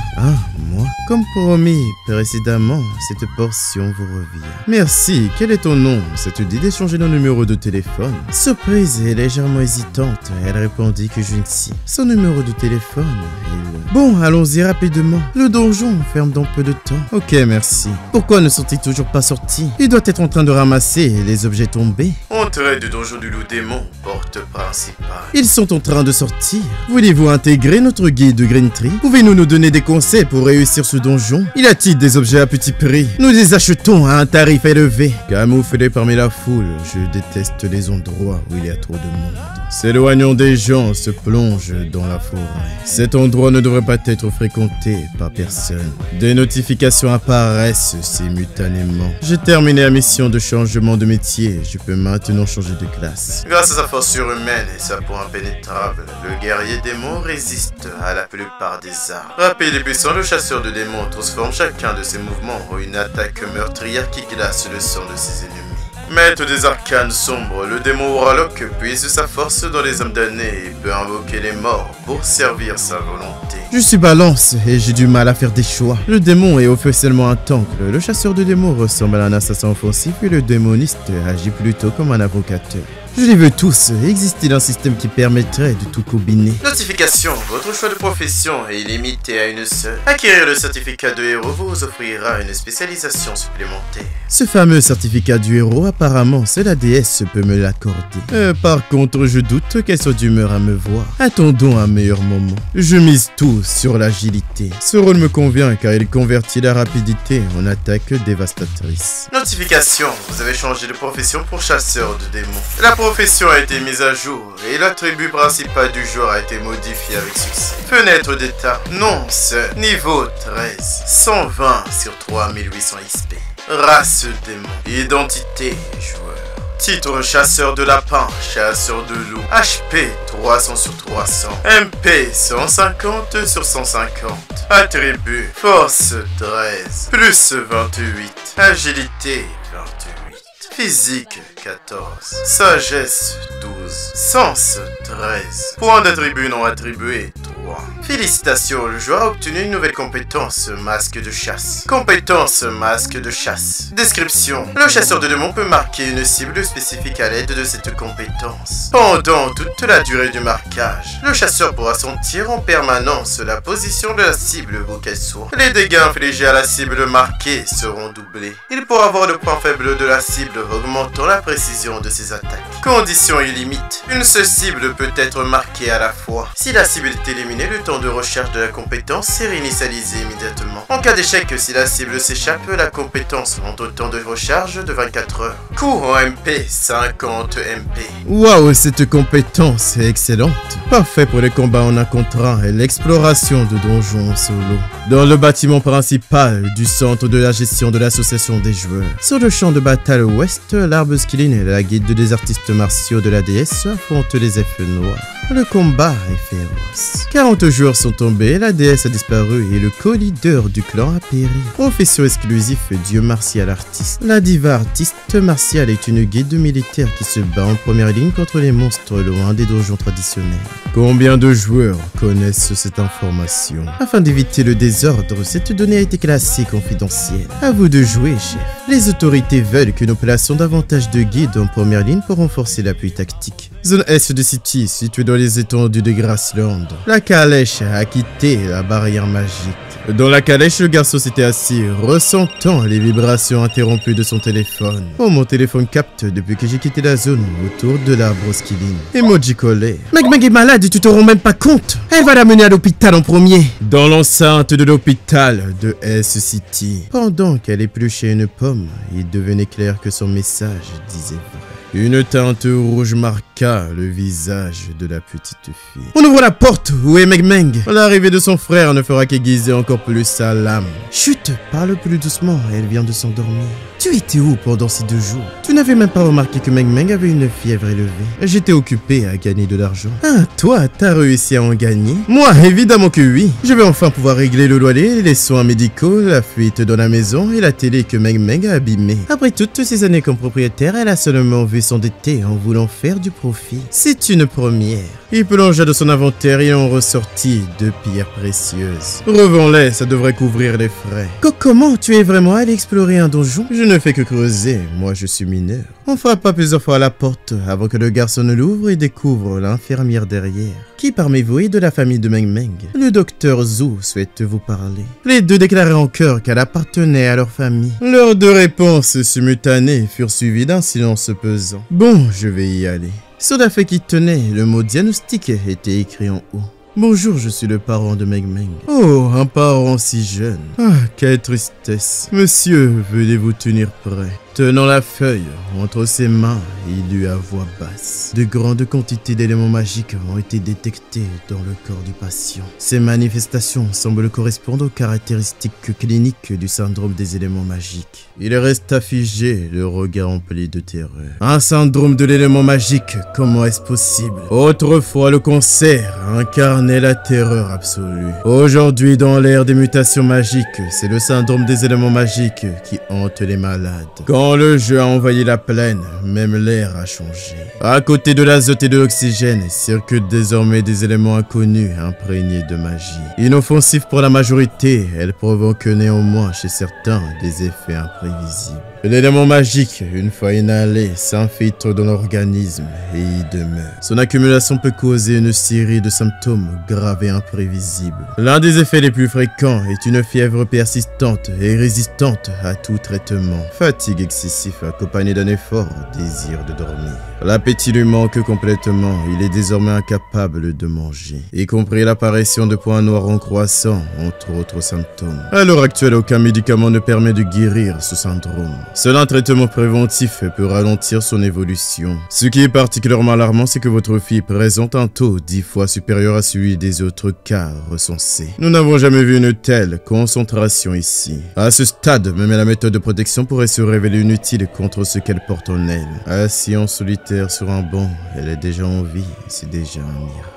moi, comme promis précédemment, cette portion vous revient. Merci, quel est ton nom? Ça te dit d'échanger nos numéros de téléphone? Surprise et légèrement hésitante, elle répondit que Jinxi. Son numéro de téléphone est le... Bon, allons-y rapidement. Le donjon ferme dans peu de temps. Ok, merci. Pourquoi ne sont-ils toujours pas sortis? Il doit être en train de ramasser les objets tombés. Entrée du donjon du loup démon, porte principale. Ils sont en train de sortir. Voulez-vous intégrer notre guide de Green Tree? Pouvez-nous nous donner des conseils pour réussir ce donjon? Il a-t-il des objets à petit prix? Nous les achetons à un tarif élevé. Camouflés parmi la foule, je déteste les endroits où il y a trop de monde. S'éloignons des gens, se plonge dans la forêt. Cet endroit ne devrait pas être fréquenté par personne. Des notifications apparaissent simultanément. J'ai terminé la mission de changement de métier. Je peux maintenant changer de classe. Grâce à sa force surhumaine et sa peau impénétrable, le guerrier démon résiste à la plupart des arts. Rapide et puissant, le chasseur de démons transforme chacun de ses mouvements en une attaque meurtrière qui glace le sang de ses ennemis. Maître des arcanes sombres, le démon Warlock puise sa force dans les âmes damnées et peut invoquer les morts pour servir sa volonté. Je suis balance et j'ai du mal à faire des choix. Le démon est officiellement un temple. Le chasseur de démons ressemble à un assassin offensif et le démoniste agit plutôt comme un avocateur. Je les veux tous. Existe-t-il un système qui permettrait de tout combiner? Notification, votre choix de profession est limité à une seule. Acquérir le certificat de héros vous offrira une spécialisation supplémentaire. Ce fameux certificat du héros, apparemment, seule la déesse peut me l'accorder. Par contre, je doute qu'elle soit d'humeur à me voir. Attendons un meilleur moment. Je mise tout sur l'agilité. Ce rôle me convient car il convertit la rapidité en attaque dévastatrice. Notification, vous avez changé de profession pour chasseur de démons. La profession a été mise à jour et l'attribut principal du jour a été modifié avec succès. Fenêtre d'état, nonce, niveau 13, 120 sur 3800 XP. Race démon, identité joueur. Titre chasseur de lapin, chasseur de loup. HP 300 sur 300. MP 150 sur 150. Attribut force 13 plus 28. Agilité 28. Physique 14. Sagesse 12. Sens 13. Point d'attribut non attribué 3. Félicitations, le joueur a obtenu une nouvelle compétence, masque de chasse. Compétence, masque de chasse. Description. Le chasseur de démons peut marquer une cible spécifique à l'aide de cette compétence. Pendant toute la durée du marquage, le chasseur pourra sentir en permanence la position de la cible où qu'elle soit. Les dégâts infligés à la cible marquée seront doublés. Il pourra voir le point faible de la cible augmentant la précision de ses attaques. Condition illimite. Une seule cible peut être marquée à la fois. Si la cible est éliminée, le temps de recharge de la compétence est réinitialisé immédiatement. En cas d'échec, si la cible s'échappe, la compétence monte au temps de recharge de 24 heures. Coût en MP, 50 MP. Waouh, cette compétence est excellente. Parfait pour les combats en un contre un et l'exploration de donjons en solo. Dans le bâtiment principal du centre de la gestion de l'association des joueurs. Sur le champ de bataille ouest, l'arbre Skillin et la guide des artistes martiaux de la déesse affrontent les elfes noirs. Le combat est féroce. 40 joueurs sont tombés, la déesse a disparu et le co-leader du clan a péri. Profession exclusive dieu martial artiste. La diva artiste martiale est une guide militaire qui se bat en première ligne contre les monstres loin des donjons traditionnels. Combien de joueurs connaissent cette information? Afin d'éviter le désordre, cette donnée a été classée confidentielle. À vous de jouer, chef. Les autorités veulent que nous placions davantage de guides en première ligne pour renforcer l'appui tactique. Zone Est de City, située dans les étendues de Grassland. La calèche a quitté la barrière magique. Dans la calèche, le garçon s'était assis, ressentant les vibrations interrompues de son téléphone. Oh, mon téléphone capte depuis que j'ai quitté la zone autour de l'arbre Skillin. Emoji colère. Meg est malade et tu te rends même pas compte. Elle va l'amener à l'hôpital en premier. Dans l'enceinte de l'hôpital de S-City. Pendant qu'elle épluchait une pomme, il devenait clair que son message disait vrai. Une teinte rouge marqua le visage de la petite fille. On ouvre la porte, où est Meg? L'arrivée de son frère ne fera qu'aiguiser encore plus sa lame. Chut, parle plus doucement, elle vient de s'endormir. Tu étais où pendant ces 2 jours? Tu n'avais même pas remarqué que Meg avait une fièvre élevée. J'étais occupé à gagner de l'argent. Ah, toi, t'as réussi à en gagner? Moi, évidemment que oui. Je vais enfin pouvoir régler le loyer, les soins médicaux, la fuite dans la maison et la télé que Meg a abîmée. Après toutes ces années comme propriétaire, elle a seulement vu s'endetter en voulant faire du profit. C'est une première. Il plongea de son inventaire et en ressortit 2 pierres précieuses. Revends-les, ça devrait couvrir les frais. Comment tu es vraiment allé explorer un donjon? Je ne fais que creuser, moi je suis mineur. On frappa plusieurs fois à la porte avant que le garçon ne l'ouvre et découvre l'infirmière derrière. Qui parmi vous est de la famille de Meg? Le docteur Zhu souhaite vous parler. Les deux déclarèrent en chœur qu'elle appartenait à leur famille. Leurs 2 réponses simultanées furent suivies d'un silence pesant. Bon, je vais y aller. Sur la feuille qui tenait, le mot diagnostic était écrit en haut. Bonjour, je suis le parent de Meg. Oh, un parent si jeune. Ah, quelle tristesse. Monsieur, veuillez vous tenir prêt. Tenant la feuille entre ses mains, il lut à voix basse. De grandes quantités d'éléments magiques ont été détectés dans le corps du patient. Ces manifestations semblent correspondre aux caractéristiques cliniques du syndrome des éléments magiques. Il resta figé, le regard empli de terreur. Un syndrome de l'élément magique, comment est-ce possible? Autrefois, le cancer incarnait la terreur absolue. Aujourd'hui, dans l'ère des mutations magiques, c'est le syndrome des éléments magiques qui hante les malades. Quand le jeu a envahi la plaine, même l'air a changé. À côté de l'azote et de l'oxygène, circulent désormais des éléments inconnus imprégnés de magie. Inoffensifs pour la majorité, elles provoquent néanmoins chez certains des effets imprévisibles. L'élément magique, une fois inhalé, s'infiltre dans l'organisme et y demeure. Son accumulation peut causer une série de symptômes graves et imprévisibles. L'un des effets les plus fréquents est une fièvre persistante et résistante à tout traitement. Fatigue excessive accompagnée d'un effort désir de dormir. L'appétit lui manque complètement, il est désormais incapable de manger, y compris l'apparition de points noirs en croissant, entre autres symptômes. À l'heure actuelle, aucun médicament ne permet de guérir ce syndrome. Seul un traitement préventif peut ralentir son évolution. Ce qui est particulièrement alarmant, c'est que votre fille présente un taux 10 fois supérieur à celui des autres cas recensés. Nous n'avons jamais vu une telle concentration ici. À ce stade, même la méthode de protection pourrait se révéler inutile contre ce qu'elle porte en elle. Assis en solitaire sur un banc, elle est déjà en vie, c'est déjà un miracle.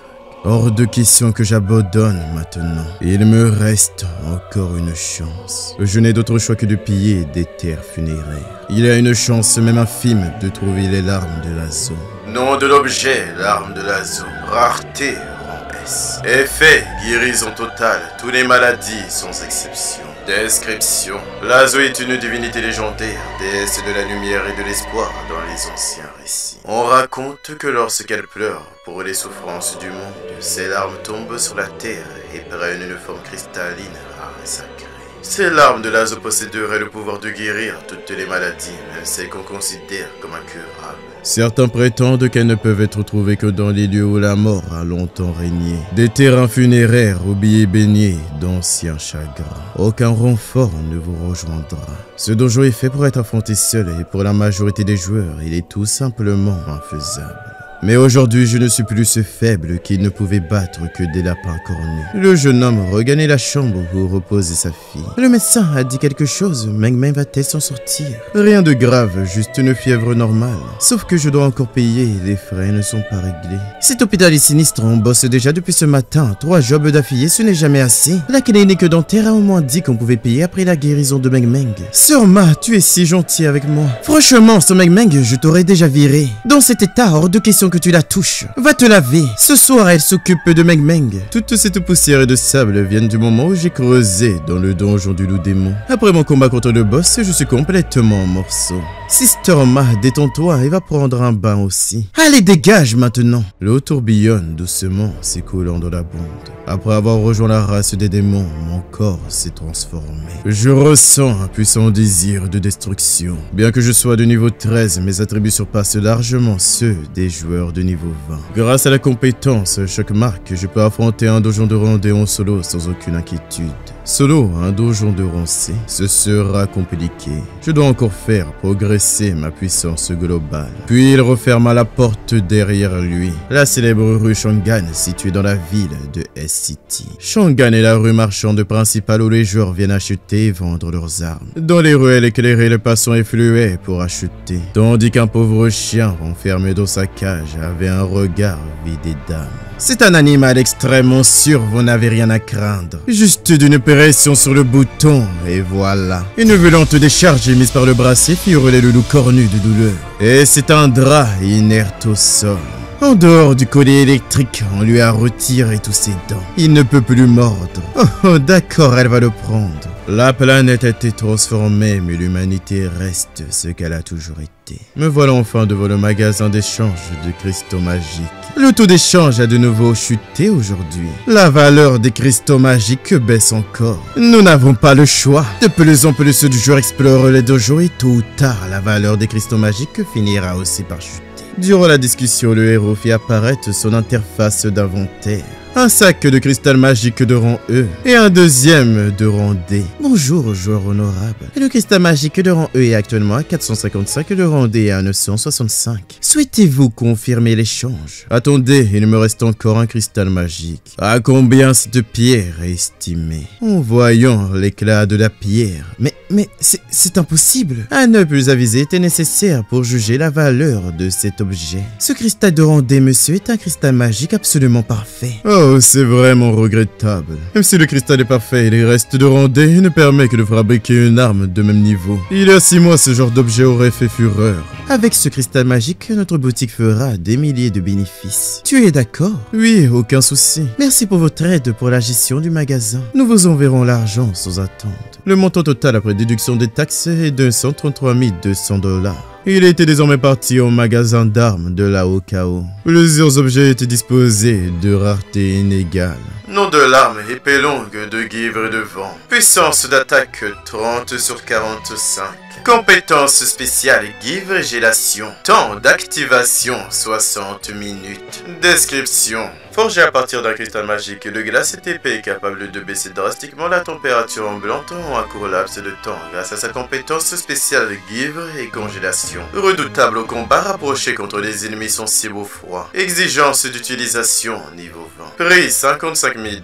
Hors de question que j'abandonne maintenant. Il me reste encore une chance. Je n'ai d'autre choix que de piller des terres funéraires. Il y a une chance, même infime, de trouver les larmes de la zone. Nom de l'objet, l'arme de la zone. Rareté, rang S. Effet, guérison totale, toutes les maladies sans exception. Description. Lazo est une divinité légendaire, déesse de la lumière et de l'espoir dans les anciens récits. On raconte que lorsqu'elle pleure pour les souffrances du monde, ses larmes tombent sur la terre et prennent une forme cristalline rare et sacrée. Ces larmes de Lazo posséderaient le pouvoir de guérir toutes les maladies, même celles qu'on considère comme incurables. Certains prétendent qu'elles ne peuvent être trouvées que dans les lieux où la mort a longtemps régné. Des terrains funéraires oubliés baignés d'anciens chagrins. Aucun renfort ne vous rejoindra. Ce donjon est fait pour être affronté seul et pour la majorité des joueurs, il est tout simplement infaisable. Mais aujourd'hui, je ne suis plus ce faible qui ne pouvait battre que des lapins cornus. Le jeune homme regagnait la chambre où reposait sa fille. Le médecin a dit quelque chose, Meng Meng va-t-elle s'en sortir? Rien de grave, juste une fièvre normale. Sauf que je dois encore payer, les frais ne sont pas réglés. Cet hôpital est sinistre, on bosse déjà depuis ce matin. 3 jobs d'affilée, ce n'est jamais assez. La clinique dentaire a au moins dit qu'on pouvait payer après la guérison de Meng Meng. Sœur Ma, tu es si gentil avec moi. Franchement, ce Meng Meng, je t'aurais déjà viré. Dans cet état, hors de question que tu la touches. Va te laver. Ce soir, elle s'occupe de Meng Meng. Toute cette poussière et de sable viennent du moment où j'ai creusé dans le donjon du loup démon. Après mon combat contre le boss, je suis complètement en morceaux. Sister Ma, détends-toi et va prendre un bain aussi. Allez, dégage maintenant. L'eau tourbillonne doucement, s'écoulant dans la bonde. Après avoir rejoint la race des démons, mon corps s'est transformé. Je ressens un puissant désir de destruction. Bien que je sois de niveau 13, mes attributs surpassent largement ceux des joueurs de niveau 20. Grâce à la compétence Choc Marque, je peux affronter un donjon de rang D en solo sans aucune inquiétude. Solo, un donjon de rang C, ce sera compliqué. Je dois encore faire progresser ma puissance globale. Puis il referma la porte derrière lui. La célèbre rue Shangan, située dans la ville de S-City. Shangan est la rue marchande principale où les joueurs viennent acheter et vendre leurs armes. Dans les ruelles éclairées, les passants effluaient pour acheter. Tandis qu'un pauvre chien enfermé dans sa cage avait un regard vide d'âme. C'est un animal extrêmement sûr, vous n'avez rien à craindre. Juste d'une pression sur le bouton, et voilà. Une violente décharge émise par le bracelet fit hurler le loup cornu de douleur. Et c'est un drap inerte au sol. En dehors du collier électrique, on lui a retiré tous ses dents. Il ne peut plus mordre. Oh, d'accord, elle va le prendre. La planète a été transformée, mais l'humanité reste ce qu'elle a toujours été. Me voilà enfin devant le magasin d'échange de cristaux magiques. Le taux d'échange a de nouveau chuté aujourd'hui. La valeur des cristaux magiques baisse encore. Nous n'avons pas le choix. De plus en plus de joueurs explorent les dojos et tôt ou tard, la valeur des cristaux magiques finira aussi par chuter. Durant la discussion, le héros fit apparaître son interface d'inventaire. Un sac de cristal magique de rang E et un deuxième de rang D. Bonjour, joueur honorable. Le cristal magique de rang E est actuellement à 455 et le rang D est à 965. Souhaitez-vous confirmer l'échange? Attendez, il me reste encore un cristal magique. À combien cette pierre est estimée? En voyant l'éclat de la pierre. Mais c'est impossible. Un œil plus avisé était nécessaire pour juger la valeur de cet objet. Ce cristal de rang D, monsieur, est un cristal magique absolument parfait. Oh, c'est vraiment regrettable. Même si le cristal est parfait, il reste de rang D et ne permet que de fabriquer une arme de même niveau. Il y a 6 mois, ce genre d'objet aurait fait fureur. Avec ce cristal magique, notre boutique fera des milliers de bénéfices. Tu es d'accord? Oui, aucun souci. Merci pour votre aide pour la gestion du magasin. Nous vous enverrons l'argent sans attendre. Le montant total après déduction des taxes est de 133 200 $. Il était désormais parti au magasin d'armes de la Okao. Plusieurs objets étaient disposés de rareté inégale. Nom de l'arme, épée longue de givre et de vent. Puissance d'attaque 30 sur 45. Compétence spéciale givre et gélation. Temps d'activation 60 minutes. Description. Forgé à partir d'un cristal magique de glace, cette épée est capable de baisser drastiquement la température ambulante en un court laps de temps grâce à sa compétence spéciale givre et congélation. Redoutable au combat, rapproché contre les ennemis sensibles au froid. Exigence d'utilisation niveau 20. Prix 55 000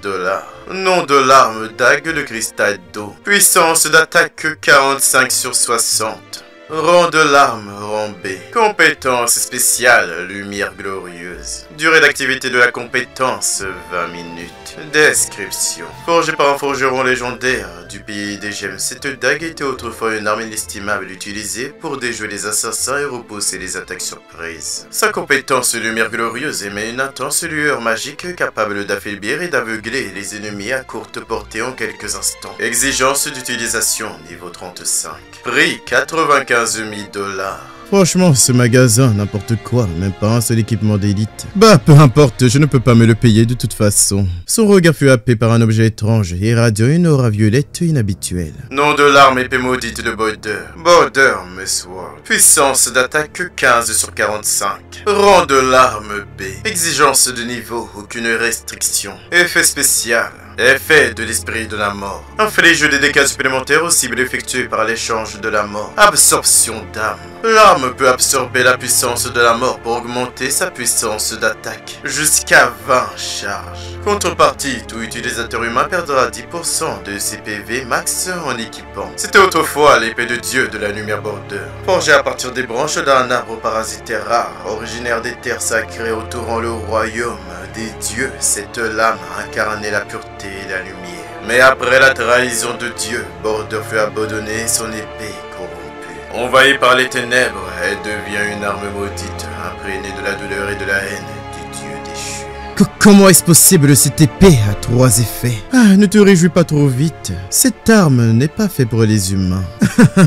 $. Nom de l'arme, dague de cristal d'eau. Puissance d'attaque 45 sur 60. Rang de l'arme, rang B. Compétence spéciale, lumière glorieuse. Durée d'activité de la compétence, 20 minutes. Description. Forgée par un forgeron légendaire du pays des gemmes, cette dague était autrefois une arme inestimable utilisée pour déjouer les assassins et repousser les attaques surprises. Sa compétence lumière glorieuse émet une intense lueur magique capable d'affaiblir et d'aveugler les ennemis à courte portée en quelques instants. Exigence d'utilisation niveau 35. Prix 95 000 $. Franchement, ce magasin, n'importe quoi, même pas un seul équipement d'élite. Bah, peu importe, je ne peux pas me le payer de toute façon. Son regard fut happé par un objet étrange, irradiant une aura violette inhabituelle. Nom de l'arme épée maudite de Border. Border, Miss World. Puissance d'attaque 15 sur 45. Rang de l'arme B. Exigence de niveau, aucune restriction. Effet spécial. Effet de l'esprit de la mort. Inflige des dégâts supplémentaires aux cibles effectuées par l'échange de la mort. Absorption d'âme. L'arme peut absorber la puissance de la mort pour augmenter sa puissance d'attaque. Jusqu'à 20 charges. Contrepartie, tout utilisateur humain perdra 10% de ses PV max en équipant. C'était autrefois l'épée de dieu de la lumière Border. Forgée à partir des branches d'un arbre parasitaire rare, originaire des terres sacrées entourant le royaume des dieux, cette lame incarnait la pureté et la lumière. Mais après la trahison de Dieu, Border fut abandonné, son épée corrompue. Envahie par les ténèbres, elle devient une arme maudite, imprégnée de la douleur et de la haine du Dieu déchu. Comment est-ce possible cette épée a 3 effets? Ah, ne te réjouis pas trop vite. Cette arme n'est pas faite pour les humains.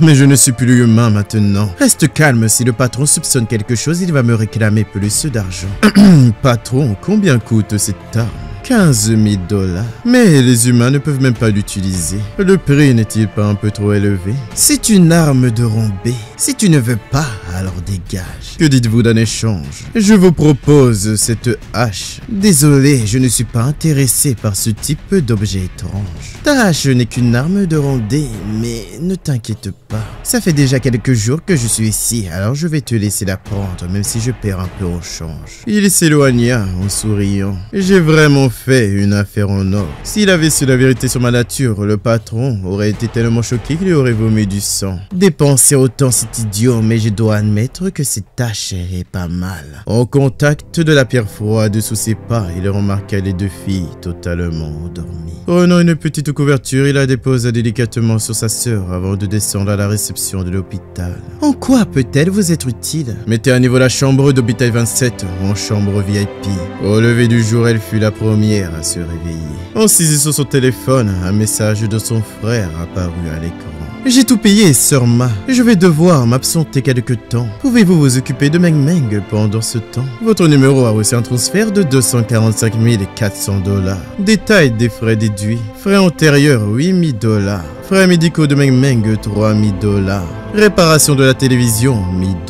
Mais je ne suis plus humain maintenant. Reste calme, si le patron soupçonne quelque chose, il va me réclamer plus d'argent. Patron, combien coûte cette arme? 15 000 $. Mais les humains ne peuvent même pas l'utiliser. Le prix n'est-il pas un peu trop élevé? C'est une arme de rang B. Si tu ne veux pas, alors dégage. Que dites-vous d'un échange? Je vous propose cette hache. Désolé, je ne suis pas intéressé par ce type d'objet étrange. Ta hache n'est qu'une arme de rang D, mais ne t'inquiète pas. Ça fait déjà quelques jours que je suis ici, alors je vais te laisser la prendre, même si je perds un peu au change. Il s'éloigna en souriant. J'ai vraiment fait une affaire en or. S'il avait su la vérité sur ma nature, le patron aurait été tellement choqué qu'il aurait vomi du sang. Dépenser autant, c'est idiot, mais je dois admettre que cette tâche est pas mal. Au contact de la pierre froide sous ses pas, il remarqua les 2 filles totalement endormies. Prenant une petite couverture, il la déposa délicatement sur sa sœur avant de descendre à la réception de l'hôpital. En quoi peut-elle vous être utile? Mettez à niveau la chambre d'hôpital 27 en chambre VIP. Au lever du jour, elle fut la première à se réveiller. En saisissant son téléphone, un message de son frère apparut à l'écran. J'ai tout payé, sœur Ma. Je vais devoir m'absenter quelque temps. Pouvez-vous vous occuper de Meng Meng pendant ce temps? Votre numéro a reçu un transfert de 245 400 $. Détail des frais déduits. Frais antérieurs, 8 000 $. Frais médicaux de Meng Meng, 3 000 $. Réparation de la télévision,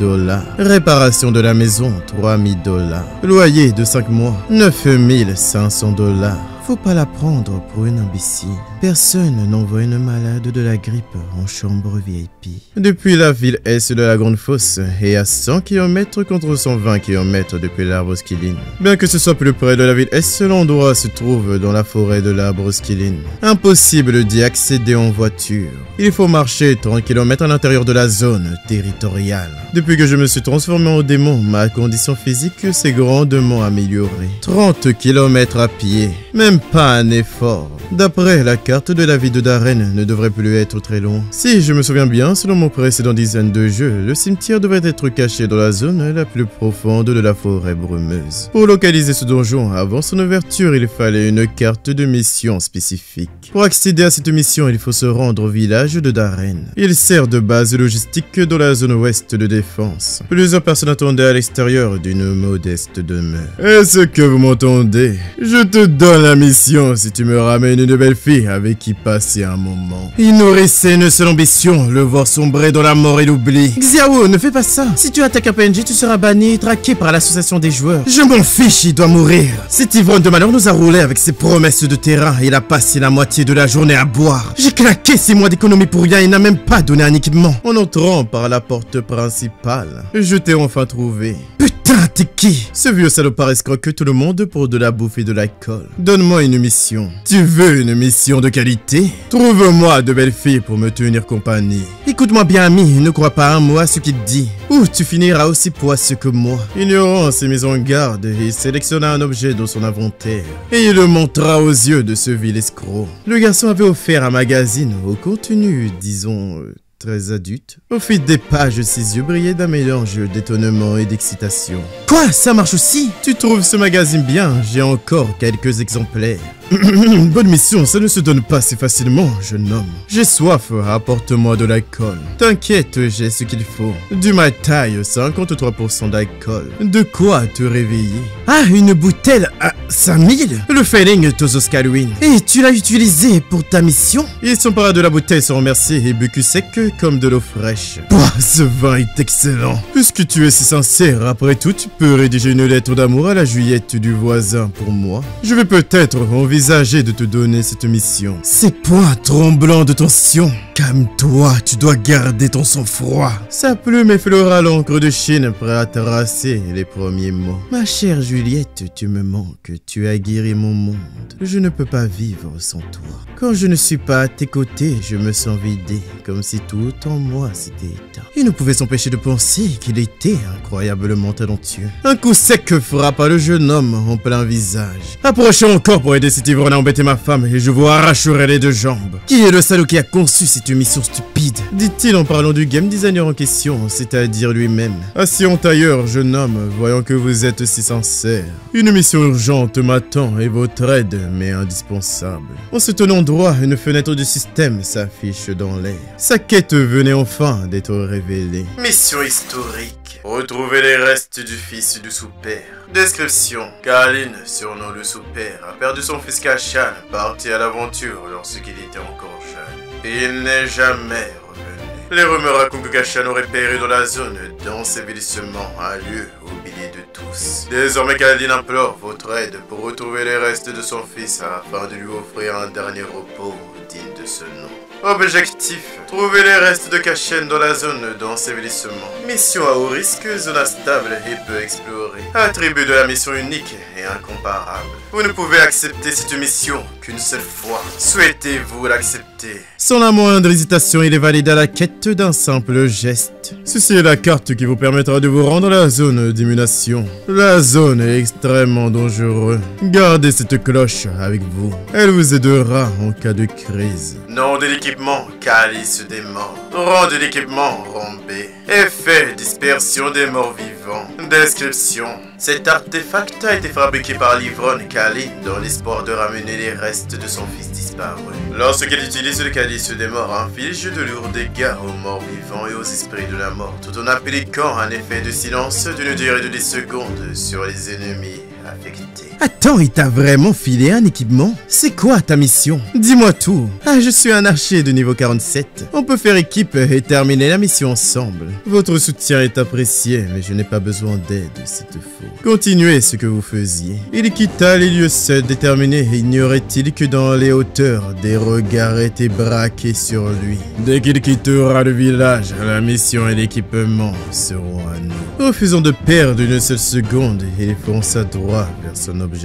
1 000 $. Réparation de la maison, 3 000 $. Loyer de 5 mois, 9 500 $. Faut pas la prendre pour une imbécile. Personne n'envoie une malade de la grippe en chambre VIP. Depuis la ville est de la Grande Fosse et à 100 km contre 120 km depuis l'arbre Skilin. Bien que ce soit plus près de la ville est, l'endroit se trouve dans la forêt de l'arbre Skilin. Impossible d'y accéder en voiture. Il faut marcher 30 km à l'intérieur de la zone territoriale. Depuis que je me suis transformé en démon, ma condition physique s'est grandement améliorée. 30 km à pied. Même pas un effort. D'après la carte de la ville de Darren, ne devrait plus être très long. Si je me souviens bien, selon mon précédent design de jeu, le cimetière devrait être caché dans la zone la plus profonde de la forêt brumeuse. Pour localiser ce donjon, avant son ouverture, il fallait une carte de mission spécifique. Pour accéder à cette mission, il faut se rendre au village de Darren. Il sert de base logistique dans la zone ouest de défense. Plusieurs personnes attendaient à l'extérieur d'une modeste demeure. Est-ce que vous m'entendez? Je te donne la mission si tu me ramènes une belle fille avec qui passer un moment. Il nourrissait une seule ambition, le voir sombrer dans la mort et l'oubli. Xiao, ne fais pas ça. Si tu attaques un PNJ, tu seras banni et traqué par l'association des joueurs. Je m'en fiche, il doit mourir. Cet ivrogne de malheur nous a roulé avec ses promesses de terrain. Il a passé la moitié de la journée à boire. J'ai claqué 6 mois d'économie pour rien et n'a même pas donné un équipement. En entrant par la porte principale, je t'ai enfin trouvé. Putain, t'es qui? Ce vieux salopard escroque tout le monde pour de la bouffe et de l'alcool. Donne-moi une mission. Tu veux une mission de qualité? Trouve-moi de belles filles pour me tenir compagnie. Écoute-moi bien, ami, ne crois pas un mot à ce qu'il te dit, ou tu finiras aussi poisseux que moi. Ignorant ses mises en garde, il sélectionna un objet dans son inventaire, et il le montra aux yeux de ce vil escroc. Le garçon avait offert un magazine au contenu, disons... très adulte. Au fil des pages, ses yeux brillaient d'un mélange d'étonnement et d'excitation. Quoi? Ça marche aussi? Tu trouves ce magazine bien? J'ai encore quelques exemplaires. Bonne mission, ça ne se donne pas si facilement, jeune homme. J'ai soif, apporte-moi de l'alcool. T'inquiète, j'ai ce qu'il faut. Du Matai, 53% d'alcool. De quoi te réveiller? Ah, une bouteille à 5000? Le Failing Tozoskaluin. Et tu l'as utilisé pour ta mission? Ils s'emparent de la bouteille sans remercier et bu sec comme de l'eau fraîche. Pouah, ce vin est excellent. Puisque tu es si sincère, après tout, tu peux rédiger une lettre d'amour à la Juliette du voisin pour moi. Je vais peut-être envisager de te donner cette mission. Ses poings tremblants de tension. Calme-toi, tu dois garder ton sang-froid. Sa plume effleura l'encre de Chine, prêt à tracer les premiers mots. Ma chère Juliette, tu me manques, tu as guéri mon monde. Je ne peux pas vivre sans toi. Quand je ne suis pas à tes côtés, je me sens vidé, comme si tout en moi s'était éteint. Il ne pouvait s'empêcher de penser qu'il était incroyablement talentueux. Un coup sec frappa le jeune homme en plein visage. Approchons encore pour aider cet ivrogne à embêter ma femme et je vous arracherai les deux jambes. Qui est le salaud qui a conçu cette mission stupide? Dit-il en parlant du game designer en question, c'est-à-dire lui-même. Assis en tailleur, jeune homme, voyant que vous êtes si sincère. Une mission urgente m'attend et votre aide m'est indispensable. En se tenant droit, une fenêtre du système s'affiche dans l'air. Sa quête venait enfin d'être révélée. Mission historique. Retrouver les restes du fils du sous-père. Description. Kaline, surnom le sous-père, a perdu son fils Kashan, parti à l'aventure lorsqu'il était encore jeune. Il n'est jamais revenu. Les rumeurs racontent que Kashan aurait péri dans la zone d'ensevelissement, un lieu oublié de tous. Désormais, Kaline implore votre aide pour retrouver les restes de son fils afin de lui offrir un dernier repos digne de ce nom. Objectif. Trouver les restes de Kashan dans la zone d'ensevelissement. Mission à haut risque, zone instable et peu explorée. Attribut de la mission unique et incomparable. Vous ne pouvez accepter cette mission qu'une seule fois. Souhaitez-vous l'accepter? Sans la moindre hésitation, il est valide à la quête d'un simple geste. Ceci est la carte qui vous permettra de vous rendre à la zone d'immunation. La zone est extrêmement dangereuse. Gardez cette cloche avec vous. Elle vous aidera en cas de crise. Nom de l'équipement, Calice des morts. Rang de l'équipement, Rombé. Effet, dispersion des morts vivants. Description. Cet artefact a été fabriqué par l'ivrogne Kaline dans l'espoir de ramener les restes de son fils disparu. Lorsqu'elle utilise le calice des morts, inflige de lourds dégâts aux morts vivants et aux esprits de la mort, tout en appliquant un effet de silence d'une durée de 10 secondes sur les ennemis affectés. Attends, il t'a vraiment filé un équipement? C'est quoi ta mission? Dis-moi tout. Ah, je suis un archer de niveau 47. On peut faire équipe et terminer la mission ensemble. Votre soutien est apprécié, mais je n'ai pas besoin d'aide, s'il te faut. Continuez ce que vous faisiez. Il quitta les lieux seuls déterminés. Ignorait-il que dans les hauteurs, des regards étaient braqués sur lui. Dès qu'il quittera le village, la mission et l'équipement seront à nous. Refusons de perdre une seule seconde, il fonça droit vers son objectif.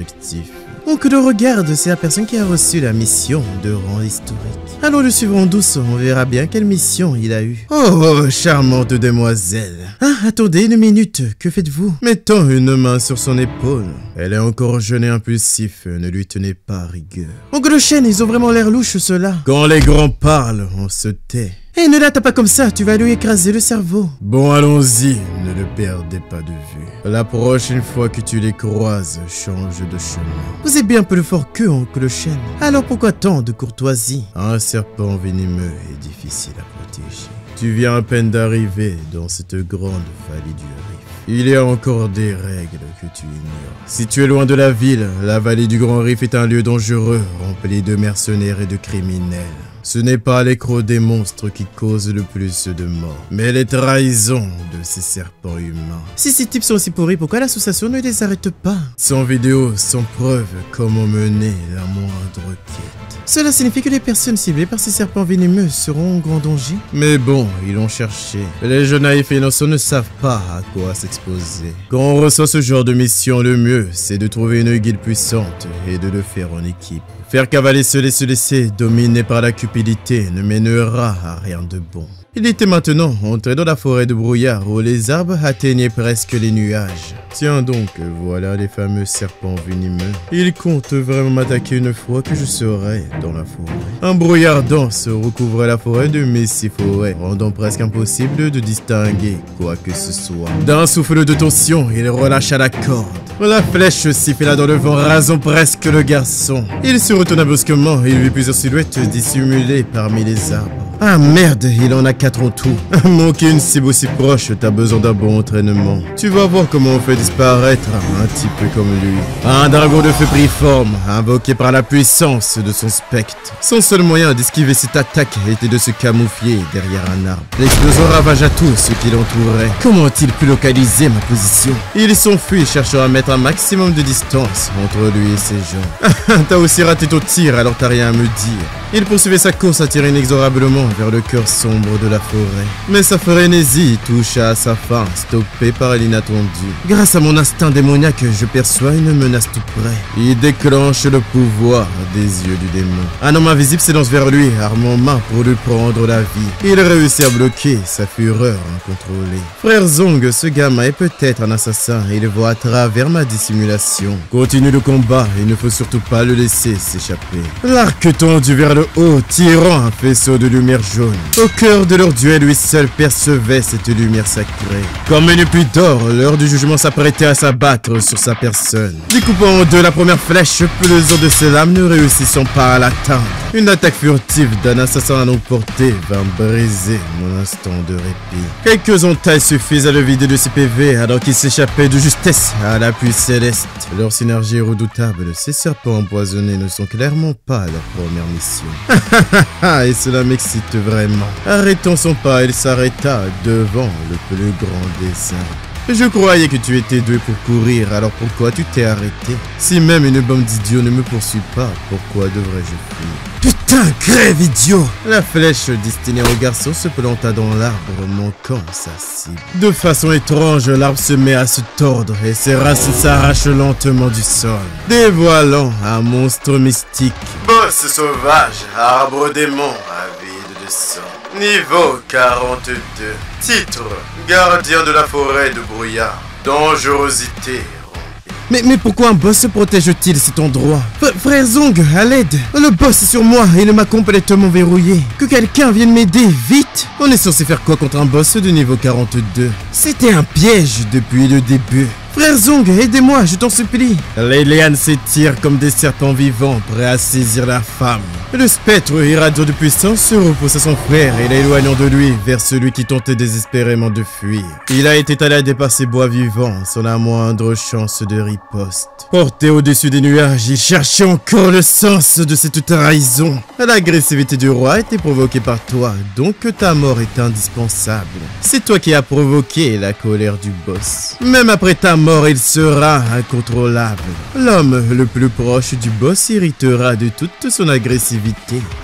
On que le regarde, c'est la personne qui a reçu la mission de rang historique. Alors le suivant douce, on verra bien quelle mission il a eu. Oh, charmante demoiselle. Ah, attendez une minute, que faites-vous? Mettons une main sur son épaule. Elle est encore jeune et impulsif, ne lui tenez pas rigueur. Oncle Shen, ils ont vraiment l'air louches ceux-là. Quand les grands parlent, on se tait. Eh, ne l'attends pas comme ça, tu vas lui écraser le cerveau. Bon, allons-y, ne le perdez pas de vue. La prochaine fois que tu les croises, change de chemin. Vous êtes bien plus fort qu'eux, oncle Shen. Alors pourquoi tant de courtoisie? Un serpent venimeux est difficile à protéger. Tu viens à peine d'arriver dans cette grande vallée du Rift. Il y a encore des règles que tu ignores. Si tu es loin de la ville, la vallée du Grand Rift est un lieu dangereux, rempli de mercenaires et de criminels. Ce n'est pas les crocs des monstres qui causent le plus de morts, mais les trahisons de ces serpents humains. Si ces types sont aussi pourris, pourquoi l'association ne les arrête pas? Sans vidéo, sans preuve, comment mener la moindre quête? Cela signifie que les personnes ciblées par ces serpents venimeux seront en grand danger? Mais bon, ils l'ont cherché. Les jeunes naïfs et innocents ne savent pas à quoi s'exposer. Quand on reçoit ce genre de mission, le mieux, c'est de trouver une guilde puissante et de le faire en équipe. Faire cavaler seul et se laisser dominer par la cupidité ne mènera à rien de bon. Il était maintenant entré dans la forêt de brouillard où les arbres atteignaient presque les nuages. Tiens donc, voilà les fameux serpents venimeux. Ils comptent vraiment m'attaquer une fois que je serai dans la forêt. Un brouillard dense recouvrait la forêt de Messiforêt, rendant presque impossible de distinguer quoi que ce soit. D'un souffle de tension, il relâcha la corde. La flèche siffla dans le vent, rasant presque le garçon. Il se retourna brusquement et il vit plusieurs silhouettes dissimulées parmi les arbres. Ah merde, il en a 4 en tout. Manquer une cible aussi proche, t'as besoin d'un bon entraînement. Tu vas voir comment on fait disparaître un type comme lui. Un dragon de feu prit forme, invoqué par la puissance de son spectre. Son seul moyen d'esquiver cette attaque était de se camoufler derrière un arbre. L'explosion ravagea tout ce qui l'entourait. Comment a-t-il pu localiser ma position? Il s'enfuit, cherchant à mettre un maximum de distance entre lui et ses gens. T'as aussi raté ton tir, alors t'as rien à me dire. Il poursuivait sa course, attiré inexorablement vers le cœur sombre de la forêt. Mais sa frénésie toucha à sa fin, stoppée par l'inattendu. Grâce à mon instinct démoniaque, je perçois une menace tout près. Il déclenche le pouvoir des yeux du démon. Un homme invisible s'élance vers lui, arme en main pour lui prendre la vie. Il réussit à bloquer sa fureur incontrôlée. Frère Zong, ce gamin est peut-être un assassin. Il voit à travers ma dissimulation. Continue le combat, il ne faut surtout pas le laisser s'échapper. L'arc tendu vers le haut, tirant un faisceau de lumière jaune. Au cœur de leur duel, lui seul percevait cette lumière sacrée. Comme une pluie d'or, l'heure du jugement s'apprêtait à s'abattre sur sa personne. Découpant en deux la première flèche, pesant de ses lames, ne réussissant pas à l'atteindre. Une attaque furtive d'un assassin à longue portée vint briser mon instant de répit. Quelques entailles suffisent à le vider de ses PV alors qu'il s'échappait de justesse à l'appui céleste. Leur synergie est redoutable, ces serpents empoisonnés ne sont clairement pas leur première mission. Et cela m'excite vraiment. Arrêtant son pas, il s'arrêta devant le plus grand dessin. Je croyais que tu étais doué pour courir, alors pourquoi tu t'es arrêté? Si même une bande d'idiots ne me poursuit pas, pourquoi devrais-je fuir? Putain, crève, idiot! La flèche destinée au garçon se planta dans l'arbre, manquant sa cible. De façon étrange, l'arbre se met à se tordre et ses racines s'arrachent lentement du sol, dévoilant un monstre mystique. Boss sauvage, arbre démon, avide de sang. Niveau 42. Titre: Gardien de la forêt de brouillard. Dangerosité. Mais pourquoi un boss se protège-t-il cet endroit? Frère Zong, à l'aide! Le boss est sur moi et il m'a complètement verrouillé. Que quelqu'un vienne m'aider, vite! On est censé faire quoi contre un boss de niveau 42? C'était un piège depuis le début. Frère Zong, aidez-moi, je t'en supplie. Les lianes s'étirent comme des serpents vivants, prêts à saisir la femme. Le spectre irradiant de puissance se repousse à son frère et l'éloignant de lui vers celui qui tentait désespérément de fuir. Il a été taladé par ces bois vivants sans la moindre chance de riposte. Porté au-dessus des nuages, il cherchait encore le sens de cette trahison. L'agressivité du roi a été provoquée par toi, donc ta mort est indispensable. C'est toi qui as provoqué la colère du boss. Même après ta mort, il sera incontrôlable. L'homme le plus proche du boss irritera de toute son agressivité.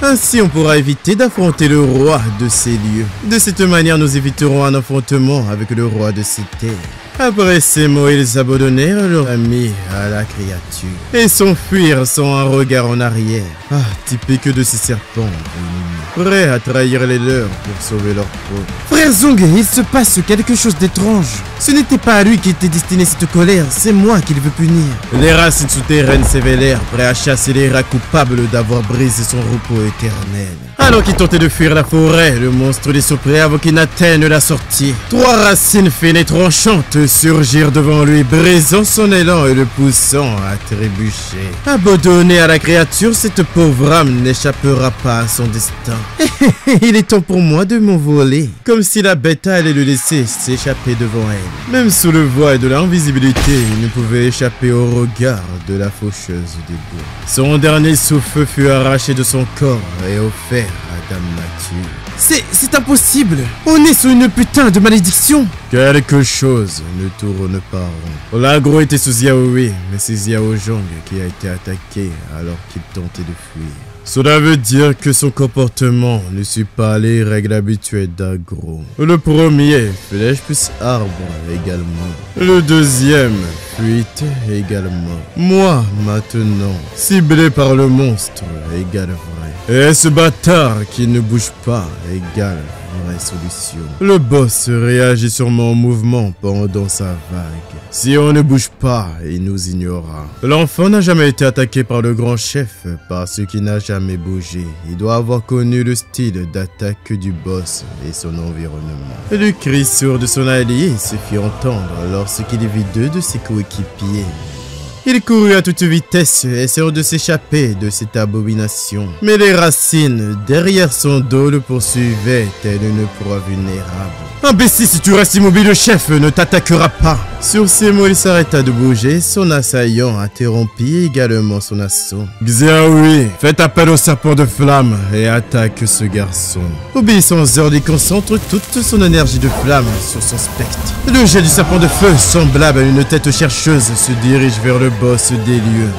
Ainsi, on pourra éviter d'affronter le roi de ces lieux. De cette manière, nous éviterons un affrontement avec le roi de ces terres. Après ces mots, ils abandonnèrent leur ami à la créature et s'enfuirent sans un regard en arrière. Ah, typique de ces serpents, prêts à trahir les leurs pour sauver leur peau. Frère Zong, il se passe quelque chose d'étrange. Ce n'était pas à lui qui était destinée cette colère, c'est moi qu'il veut punir. Les racines souterraines s'éveillèrent, prêts à chasser les rats coupables d'avoir brisé son repos éternel. Alors qu'il tentait de fuir la forêt, le monstre les surprit avant qu'il n'atteigne la sortie. 3 racines fines et tranchantes surgirent devant lui, brisant son élan et le poussant à trébucher. Abandonné à la créature, cette pauvre âme n'échappera pas à son destin. Il est temps pour moi de m'envoler. Comme si la bête allait le laisser s'échapper devant elle. Même sous le voile de l'invisibilité, il ne pouvait échapper au regard de la faucheuse des bois. Son dernier souffle fut arraché de son corps et offert à Dame Nature. C'est impossible! On est sous une putain de malédiction! Quelque chose ne tourne pas rond. L'agro était sous Yaoi, mais c'est Yao Zhang qui a été attaqué alors qu'il tentait de fuir. Cela veut dire que son comportement ne suit pas les règles habituelles d'agro. Le premier, flèche plus arbre également. Le deuxième, fuite égale mort. Moi, maintenant, ciblé par le monstre égale vrai. Et ce bâtard qui ne bouge pas égale vraie solution. Le boss réagit sûrement au mouvement pendant sa vague. Si on ne bouge pas, il nous ignorera. L'enfant n'a jamais été attaqué par le grand chef parce qu'il n'a jamais bougé. Il doit avoir connu le style d'attaque du boss et son environnement. Le cri sourd de son allié se fit entendre lorsqu'il vit deux de ses coéquipiers. Il courut à toute vitesse, essayant de s'échapper de cette abomination. Mais les racines derrière son dos le poursuivaient, tel une proie vulnérable. Imbécile, si tu restes immobile, le chef ne t'attaquera pas. Sur ces mots, il s'arrêta de bouger. Son assaillant interrompit également son assaut. Xiaohui, faites appel au serpent de flamme et attaque ce garçon. Obéissant aux ordres, il concentre toute son énergie de flamme sur son spectre. Le jet du serpent de feu, semblable à une tête chercheuse, se dirige vers le boss des lieux.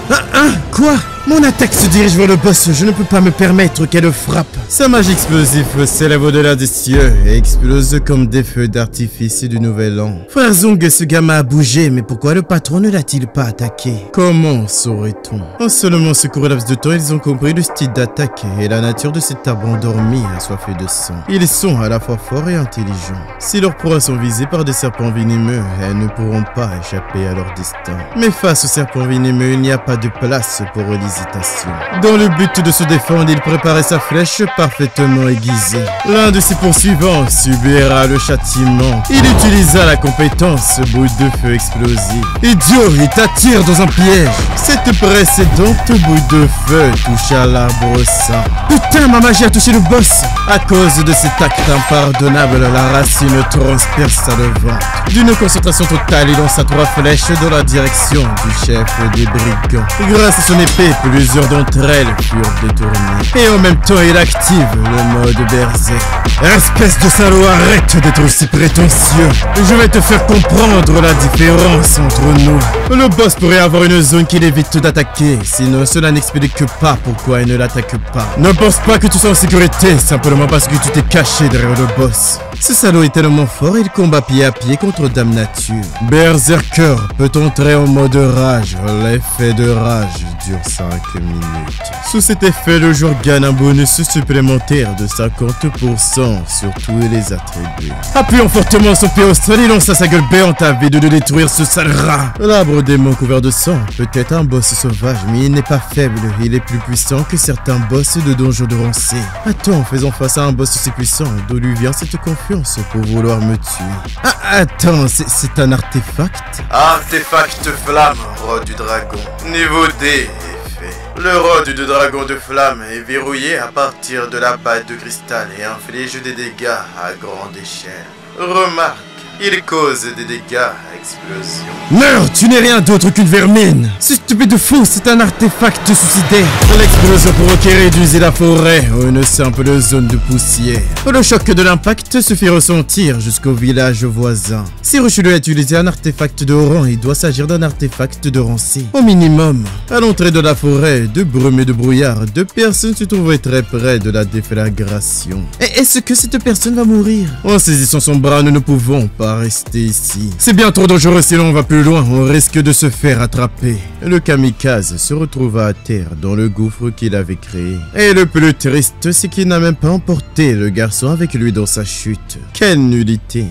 Quoi? Mon attaque se dirige vers le boss, je ne peux pas me permettre qu'elle frappe. Sa magie explosive s'élève au-delà des cieux et explose comme des feux d'artifice du nouvel an. Frère Zong, ce gamin a bougé, mais pourquoi le patron ne l'a-t-il pas attaqué? Comment saurait-on? En seulement ce court laps de temps, ils ont compris le style d'attaque et la nature de cet arbre endormi assoiffé de sang. Ils sont à la fois forts et intelligents. Si leurs proies sont visées par des serpents venimeux, elles ne pourront pas échapper à leur destin. Mais face aux serpents venimeux, il n'y a pas de place pour l'hésitation. Dans le but de se défendre, il préparait sa flèche parfaitement aiguisée. L'un de ses poursuivants subira le châtiment. Il utilisa la compétence boule de feu explosive. Idiot, il t'attire dans un piège. Cette précédente boule de feu toucha l'arbre sain. Putain, ma magie a touché le boss. À cause de cet acte impardonnable, la racine transperça le ventre. D'une concentration totale, il lança 3 flèches dans la direction du chef des brigands. Grâce à son épée, plusieurs d'entre elles furent détournées. Et en même temps, il active le mode berserk. Espèce de salaud, arrête d'être aussi prétentieux. Je vais te faire comprendre la différence entre nous. Le boss pourrait avoir une zone qui l'évite d'attaquer. Sinon, cela n'explique pas pourquoi il ne l'attaque pas. Ne pense pas que tu sois en sécurité simplement parce que tu t'es caché derrière le boss. Ce salaud est tellement fort, il combat pied à pied contre Dame Nature. Berserker peut entrer en mode rage. L'effet de rage dure 5 minutes. Sous cet effet, le joueur gagne un bonus supplémentaire de 50% sur tous les attributs. Appuyant fortement son pied au sol, il lança sa gueule béante avide de détruire ce sale rat. L'arbre démon couvert de sang peut être un boss sauvage, mais il n'est pas faible. Il est plus puissant que certains boss de donjons de Rancé. Attends, faisant face à un boss si puissant, d'où lui vient cette confiance pour vouloir me tuer? Attends, c'est un artefact? Artefact flamme, roi du dragon. Niveau D est fait. Le rod de dragon de flamme est verrouillé à partir de la balle de cristal et inflige des dégâts à grande échelle. Remarque, il cause des dégâts à explosion. Meurs, tu n'es rien d'autre qu'une vermine. Ce stupide fou, c'est un artefact suicidaire. L'explosion provoquait réduisit la forêt ou une simple zone de poussière. Le choc de l'impact se fit ressentir jusqu'au village voisin. Si Richelieu a utilisé un artefact de rang, il doit s'agir d'un artefact de Rancé. Au minimum, à l'entrée de la forêt, de brume et de brouillard, 2 personnes se trouvaient très près de la déflagration. Et est-ce que cette personne va mourir? En saisissant son bras, nous ne pouvons pas rester ici. C'est bien trop dangereux, si l'on va plus loin, on risque de se faire attraper. Le kamikaze se retrouva à terre dans le gouffre qu'il avait créé. Et le plus triste, c'est qu'il n'a même pas emporté le garçon avec lui dans sa chute. Quelle nullité.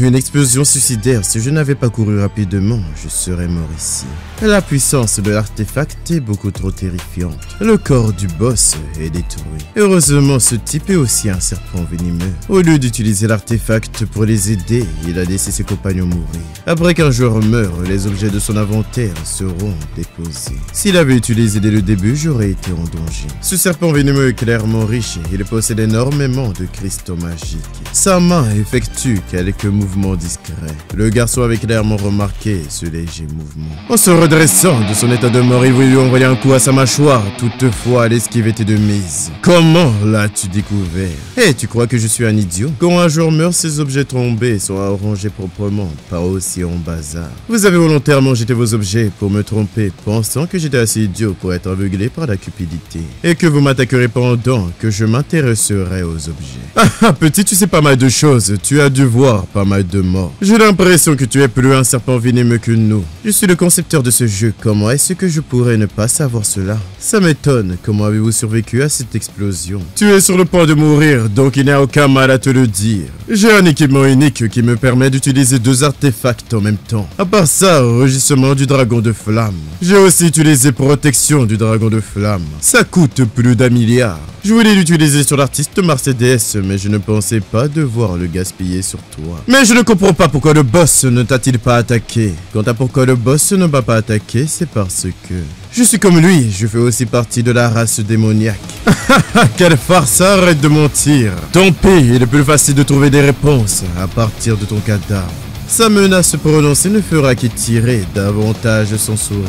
Une explosion suicidaire, si je n'avais pas couru rapidement, je serais mort ici. La puissance de l'artefact est beaucoup trop terrifiante. Le corps du boss est détruit. Heureusement, ce type est aussi un serpent venimeux. Au lieu d'utiliser l'artefact pour les aider, il a laissé ses compagnons mourir. Après qu'un joueur meurt, les objets de son inventaire seront déposés. S'il avait utilisé dès le début, j'aurais été en danger. Ce serpent venimeux est clairement riche, il possède énormément de cristaux magiques. Sa main effectue quelques mouvements discrets. Le garçon avait clairement remarqué ce léger mouvement. En se redressant de son état de mort, il voulut envoyer un coup à sa mâchoire. Toutefois, l'esquive était de mise. Comment l'as-tu découvert? Tu crois que je suis un idiot? Quand un joueur meurt, ses objets tombés sont venger proprement, pas aussi en bazar. Vous avez volontairement jeté vos objets pour me tromper, pensant que j'étais assez idiot pour être aveuglé par la cupidité. Et que vous m'attaquerez pendant que je m'intéresserai aux objets. Ah, petit, tu sais pas mal de choses. Tu as dû voir pas mal de morts. J'ai l'impression que tu es plus un serpent venimeux que nous. Je suis le concepteur de ce jeu. Comment est-ce que je pourrais ne pas savoir cela? Ça m'étonne. Comment avez-vous survécu à cette explosion? Tu es sur le point de mourir, donc il n'y a aucun mal à te le dire. J'ai un équipement unique qui me permet d'utiliser 2 artefacts en même temps. À part ça, rugissement du dragon de flamme. J'ai aussi utilisé protection du dragon de flamme. Ça coûte plus d'1 milliard. Je voulais l'utiliser sur l'artiste Mercedes, mais je ne pensais pas devoir le gaspiller sur toi. Mais je ne comprends pas pourquoi le boss ne t'a-t-il pas attaqué. Quant à pourquoi le boss ne m'a pas attaqué, c'est parce que... je suis comme lui, je fais aussi partie de la race démoniaque. Quelle farce, arrête de mentir. Tant pis, il est plus facile de trouver des réponses à partir de ton cadavre. Sa menace prononcée ne fera qu'étirer davantage son sourire.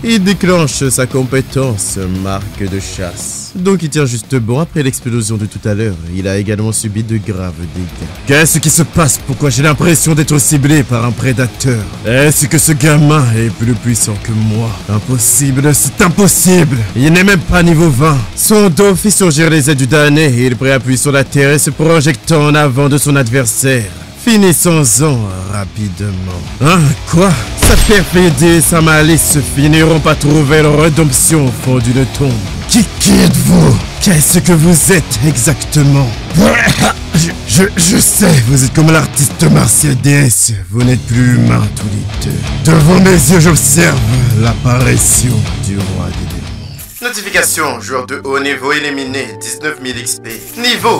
Il déclenche sa compétence marque de chasse. Donc il tient juste bon après l'explosion de tout à l'heure. Il a également subi de graves dégâts. Qu'est-ce qui se passe? Pourquoi j'ai l'impression d'être ciblé par un prédateur? Est-ce que ce gamin est plus puissant que moi? Impossible, c'est impossible. Il n'est même pas niveau 20. Son dos fait surgir les ailes du damné. Il préappuie sur la terre et se projectant en avant de son adversaire. Finissons-en rapidement. Hein? Quoi? Sa perfidie et sa malice finiront par trouver leur rédemption au fond d'une tombe. Qui êtes-vous? Qu'est-ce que vous êtes exactement? Je sais, vous êtes comme l'artiste Mercedes. Vous n'êtes plus humain tous les deux. Devant mes yeux, j'observe l'apparition du roi des démons. Notification, joueur de haut niveau éliminé, 19 000 XP. Niveau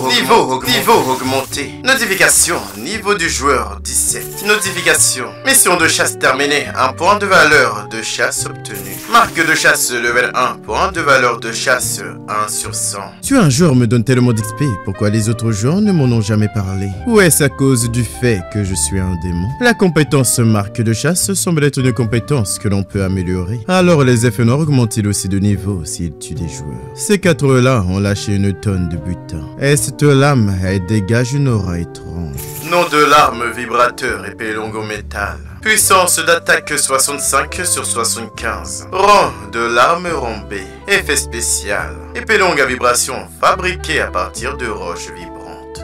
augmenté. Notification, niveau du joueur, 17. Notification, mission de chasse terminée, 1 point de valeur de chasse obtenu. Marque de chasse level 1, point de valeur de chasse 1 sur 100. Tu un joueur me donne tellement d'XP, pourquoi les autres joueurs ne m'en ont jamais parlé? Ou est-ce à cause du fait que je suis un démon? La compétence marque de chasse semble être une compétence que l'on peut améliorer. Alors les effets noirs augmentent-ils aussi de niveau s'ils tuent des joueurs? Ces 4-là ont lâché une tonne de butin. Et cette lame, elle dégage une aura étrange. Nom de l'arme vibrateur épée longue au métal. Puissance d'attaque 65 sur 75. Rang de l'arme rang B. Effet spécial. Épée longue à vibration fabriquée à partir de roches vibrantes.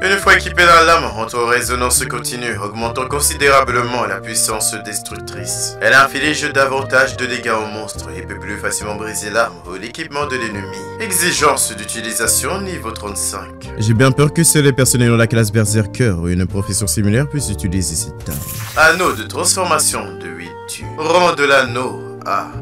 Une fois équipée d'un lame, entre en résonance continue, augmentant considérablement la puissance destructrice. Elle inflige davantage de dégâts aux monstres et peut plus facilement briser l'arme ou l'équipement de l'ennemi. Exigence d'utilisation niveau 35. J'ai bien peur que seuls les personnels dans la classe Berserker ou une profession similaire puissent utiliser cette arme. Anneau de transformation de 8 tu. Rang de l'anneau.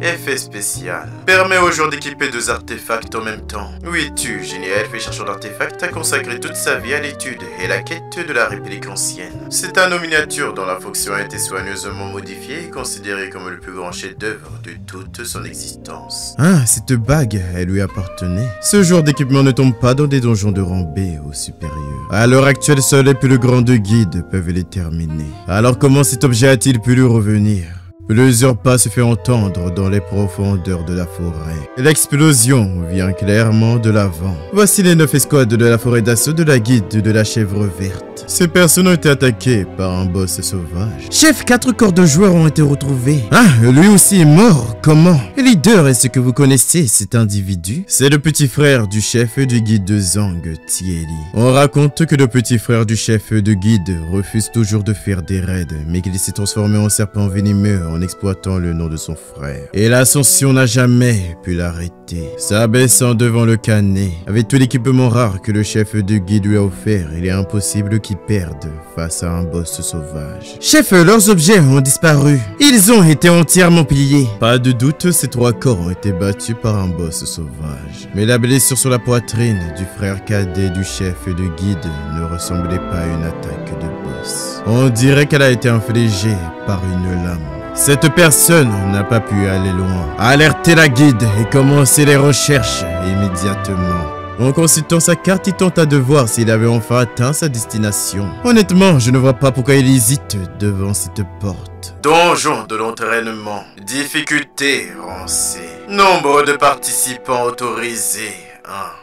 Effet spécial. Permet aux joueurs d'équiper 2 artefacts en même temps. 8 tu, génie elfe et chercheur d'artefacts, a consacré toute sa vie à l'étude et la quête de la réplique ancienne. C'est un anneau miniature dont la fonction a été soigneusement modifiée et considéré comme le plus grand chef-d'œuvre de toute son existence. Ah, cette bague, elle lui appartenait. Ce genre d'équipement ne tombe pas dans des donjons de rang B ou supérieur. À l'heure actuelle, seuls les plus grands de guides peuvent les terminer. Alors comment cet objet a-t-il pu lui revenir? Plusieurs pas se fait entendre dans les profondeurs de la forêt. L'explosion vient clairement de l'avant. Voici les 9 escouades de la forêt d'assaut de la guide de la chèvre verte. Ces personnes ont été attaquées par un boss sauvage. Chef, 4 corps de joueurs ont été retrouvés. Ah, lui aussi est mort. Comment? Leader, est-ce que vous connaissez cet individu? C'est le petit frère du chef du guide de Zhang, Tieli. On raconte que le petit frère du chef de guide refuse toujours de faire des raids, mais qu'il s'est transformé en serpent venimeux en exploitant le nom de son frère. Et l'ascension n'a jamais pu l'arrêter. S'abaissant devant le canet, avec tout l'équipement rare que le chef de guide lui a offert, il est impossible qu'il perde face à un boss sauvage. Chef, leurs objets ont disparu. Ils ont été entièrement pillés. Pas de doute, ces 3 corps ont été battus par un boss sauvage. Mais la blessure sur la poitrine du frère cadet du chef de guide ne ressemblait pas à une attaque de boss. On dirait qu'elle a été infligée par une lame. Cette personne n'a pas pu aller loin. Alertez la guide et commencez les recherches immédiatement. En consultant sa carte, il tenta de voir s'il avait enfin atteint sa destination. Honnêtement, je ne vois pas pourquoi il hésite devant cette porte. Donjon de l'entraînement. Difficulté rang C. Nombre de participants autorisés.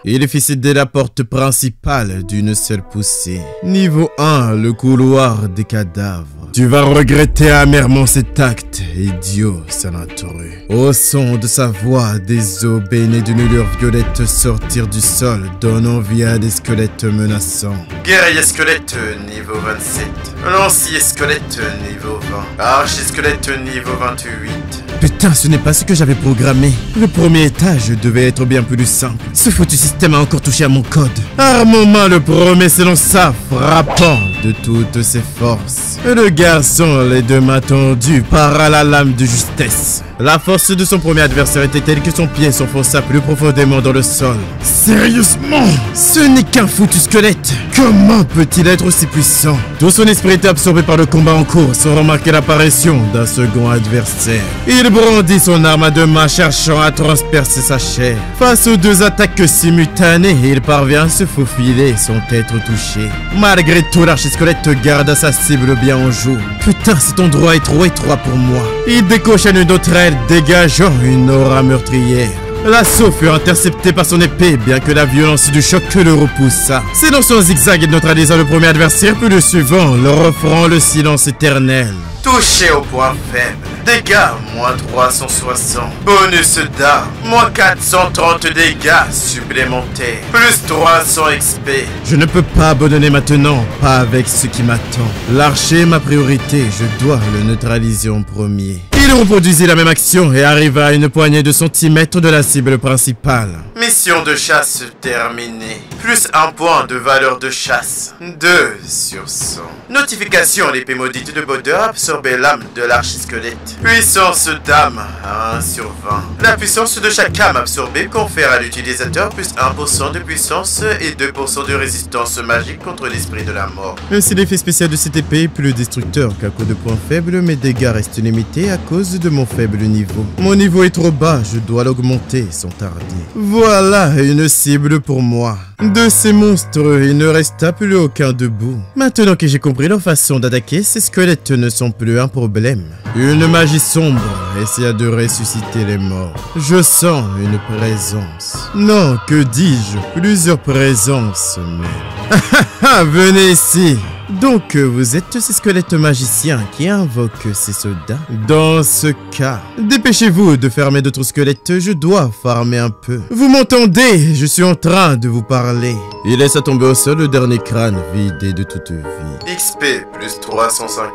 Il fit céder la porte principale d'une seule poussée. Niveau 1, le couloir des cadavres. Tu vas regretter amèrement cet acte, idiot intrus. Au son de sa voix, des os baignés d'une lueur violette sortir du sol donnent envie à des squelettes menaçants. Guerrier squelette niveau 27. Lancier squelette niveau 20. Archi-squelette niveau 28. Putain, ce n'est pas ce que j'avais programmé. Le premier étage devait être bien plus simple. Ce foutu système a encore touché à mon code. Armement le premier s'élança, frappant de toutes ses forces. Le garçon, les deux mains tendues, para la lame de justesse. La force de son premier adversaire était telle que son pied s'enfonça plus profondément dans le sol. Sérieusement, ce n'est qu'un foutu squelette. Comment peut-il être aussi puissant? Tout son esprit était absorbé par le combat en cours sans remarquer l'apparition d'un second adversaire. Il brandit son arme à deux mains cherchant à transpercer sa chair. Face aux deux attaques simultanées, il parvient à se faufiler sans être touché. Malgré tout, l'archi-squelette garde sa cible bien en joue. Putain, cet endroit est trop étroit pour moi. Il décoche à une autre aile, dégageant une aura meurtrière. L'assaut fut intercepté par son épée, bien que la violence du choc le repoussa. C'est dans son zigzag et neutralisant le premier adversaire, puis le suivant, leur offrant le silence éternel. Touché au point faible. Dégâts, moins 360. Bonus d'armes, moins 430 dégâts supplémentaires. Plus 300 XP. Je ne peux pas abandonner maintenant, pas avec ce qui m'attend. L'archer est ma priorité, je dois le neutraliser en premier. Il reproduisit la même action et arriva à une poignée de centimètres de la cible principale. Mission de chasse terminée. Plus 1 point de valeur de chasse. 2 sur 100. Notification, l'épée maudite de Boder absorbait l'âme de l'archi-squelette. Puissance d'âme à 1 sur 20. La puissance de chaque âme absorbée confère à l'utilisateur plus 1% de puissance et 2% de résistance magique contre l'esprit de la mort. Ainsi, l'effet spécial de cette épée est plus destructeur qu'à coup de points faibles, mes dégâts restent limités à cause de mon faible niveau. Mon niveau est trop bas, je dois l'augmenter sans tarder. Voilà une cible pour moi. De ces monstres, il ne resta plus aucun debout. Maintenant que j'ai compris leur façon d'attaquer, ces squelettes ne sont plus un problème. Une magie sombre essaya de ressusciter les morts. Je sens une présence. Non, que dis-je? Plusieurs présences même. Venez ici. Donc, vous êtes ces squelettes magiciens qui invoquent ces soldats? Dans ce cas, dépêchez-vous de fermer d'autres squelettes, je dois farmer un peu. Vous m'entendez? Je suis en train de vous parler. Il laissa tomber au sol le dernier crâne vidé de toute vie. XP plus 350.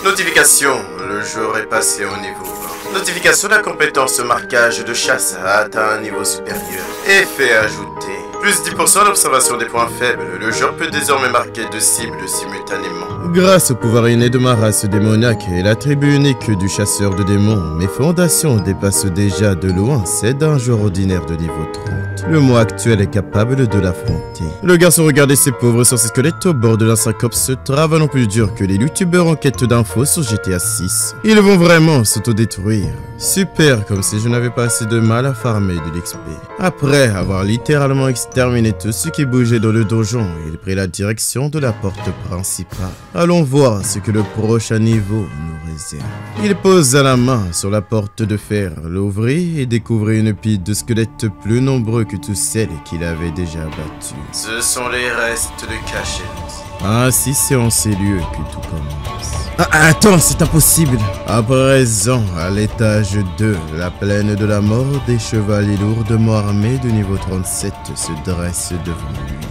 Notification, le jour est passé au niveau 20. Notification, la compétence marquage de chasse a atteint un niveau supérieur. Effet ajouté. Plus 10% d'observation des points faibles. Le joueur peut désormais marquer 2 cibles simultanément. Grâce au pouvoir inné de ma race démoniaque et la tribu unique du chasseur de démons, mes fondations dépassent déjà de loin celles d'un joueur ordinaire de niveau 30. Le moi actuel est capable de l'affronter. Le garçon regardait ces pauvres sur ses squelettes au bord de la syncope, travaillant plus dur que les youtubeurs en quête d'infos sur GTA 6. Ils vont vraiment s'autodétruire. Super, comme si je n'avais pas assez de mal à farmer de l'XP. Après avoir littéralement exterminé tout ce qui bougeait dans le donjon, il prit la direction de la porte principale. Allons voir ce que le prochain niveau nous réserve. Il posa la main sur la porte de fer, l'ouvrit et découvrit une pile de squelettes plus nombreux que tous celles qu'il avait déjà abattus. Ce sont les restes de cachette. Ainsi, c'est en ces lieux que tout commence. Attends, c'est impossible. À présent, à l'étage 2, la plaine de la mort, des chevaliers lourdement armés de niveau 37 se dressent devant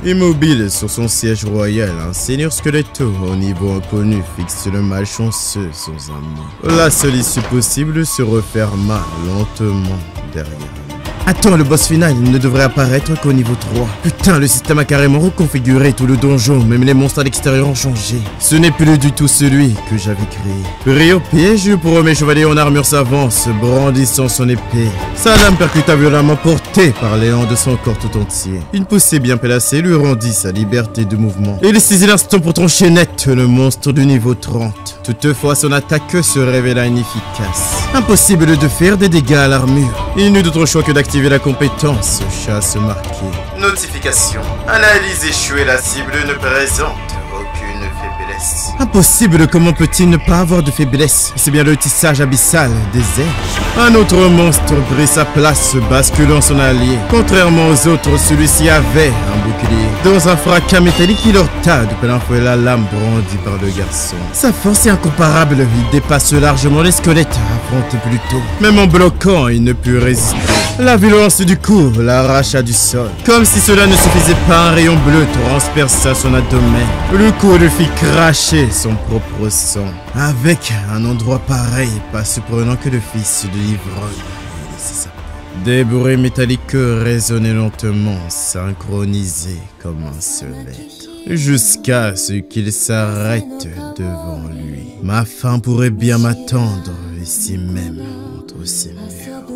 lui. Immobile sur son siège royal, un seigneur squeletto au niveau inconnu fixe le malchanceux sans un mot. La seule issue possible se referma lentement derrière lui. Attends, le boss final, il ne devrait apparaître qu'au niveau 3. Putain, le système a carrément reconfiguré tout le donjon, même les monstres à l'extérieur ont changé. Ce n'est plus du tout celui que j'avais créé. Pris au piège, le premier chevalier en armure s'avance, brandissant son épée. Sa lame percuta violemment, portée par l'élan de son corps tout entier. Une poussée bien placée lui rendit sa liberté de mouvement. Il saisit l'instant pour trancher net le monstre du niveau 30. Toutefois, son attaque se révéla inefficace. Impossible de faire des dégâts à l'armure. Il n'eut d'autre choix que d'activer la compétence chasse marquée. Notification. Analyse échouée, la cible ne présente aucune faiblesse. Impossible, comment peut-il ne pas avoir de faiblesse? C'est bien le tissage abyssal des airs. Un autre monstre prit sa place, basculant son allié. Contrairement aux autres, celui-ci avait un bouclier. Dans un fracas métallique, il heurta de plein fouet la lame brandie par le garçon. Sa force est incomparable, il dépasse largement les squelettes affrontés plus tôt. Même en bloquant, il ne put résister. La violence du coup l'arracha du sol. Comme si cela ne suffisait pas, un rayon bleu transperça son abdomen. Le coup le fit cracher son propre sang. Avec un endroit pareil, pas surprenant que le fils de l'ivrogne ait laissé sa peau. Des bruits métalliques résonnaient lentement, synchronisés comme un seul être, jusqu'à ce qu'il s'arrête devant lui. Ma fin pourrait bien m'attendre ici même, entre ces murs.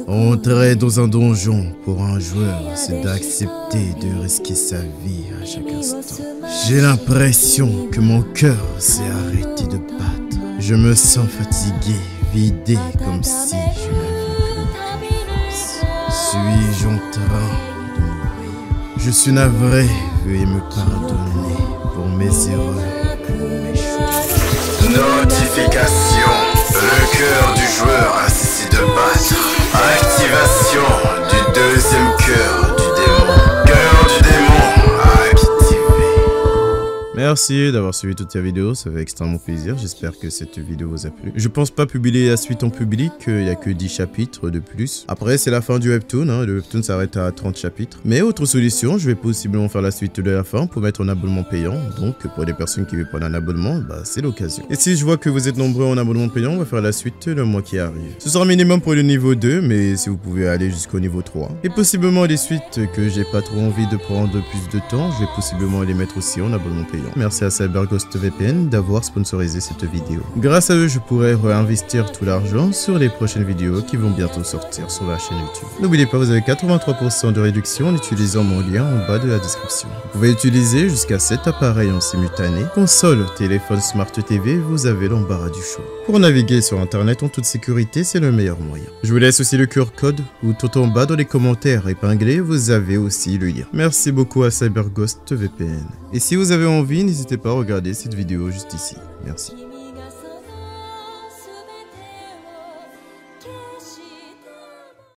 Entrer dans un donjon pour un joueur, c'est d'accepter de risquer sa vie à chaque instant. J'ai l'impression que mon cœur s'est arrêté de battre. Je me sens fatigué, vidé, comme si je n'avais plus aucune force. Suis-je en train de mourir? Je suis navré, veuillez me pardonner pour mes erreurs, pour mes choix. Notification. Le cœur du joueur a cessé de battre. Activation du deuxième cœur du démon. Cœur du démon activé. Merci d'avoir suivi toute la vidéo, ça fait extrêmement plaisir, j'espère que cette vidéo vous a plu. Je pense pas publier la suite en public, il n'y a que 10 chapitres de plus. Après c'est la fin du webtoon, le webtoon s'arrête à 30 chapitres. Mais autre solution, je vais possiblement faire la suite de la fin pour mettre un abonnement payant. Donc pour les personnes qui veulent prendre un abonnement, c'est l'occasion. Et si je vois que vous êtes nombreux en abonnement payant, on va faire la suite le mois qui arrive. Ce sera minimum pour le niveau 2, mais si vous pouvez aller jusqu'au niveau 3. Et possiblement les suites que j'ai pas trop envie de prendre plus de temps, je vais possiblement les mettre aussi en abonnement payant. Merci à CyberGhost VPN d'avoir sponsorisé cette vidéo. Grâce à eux, je pourrai réinvestir tout l'argent sur les prochaines vidéos qui vont bientôt sortir sur la chaîne YouTube. N'oubliez pas, vous avez 83% de réduction en utilisant mon lien en bas de la description. Vous pouvez utiliser jusqu'à 7 appareils en simultané. Console, téléphone, Smart TV, vous avez l'embarras du choix. Pour naviguer sur internet en toute sécurité, c'est le meilleur moyen. Je vous laisse aussi le QR code ou tout en bas dans les commentaires épinglés, vous avez aussi le lien. Merci beaucoup à CyberGhost VPN. Et si vous avez envie, n'hésitez pas à regarder cette vidéo juste ici. Merci.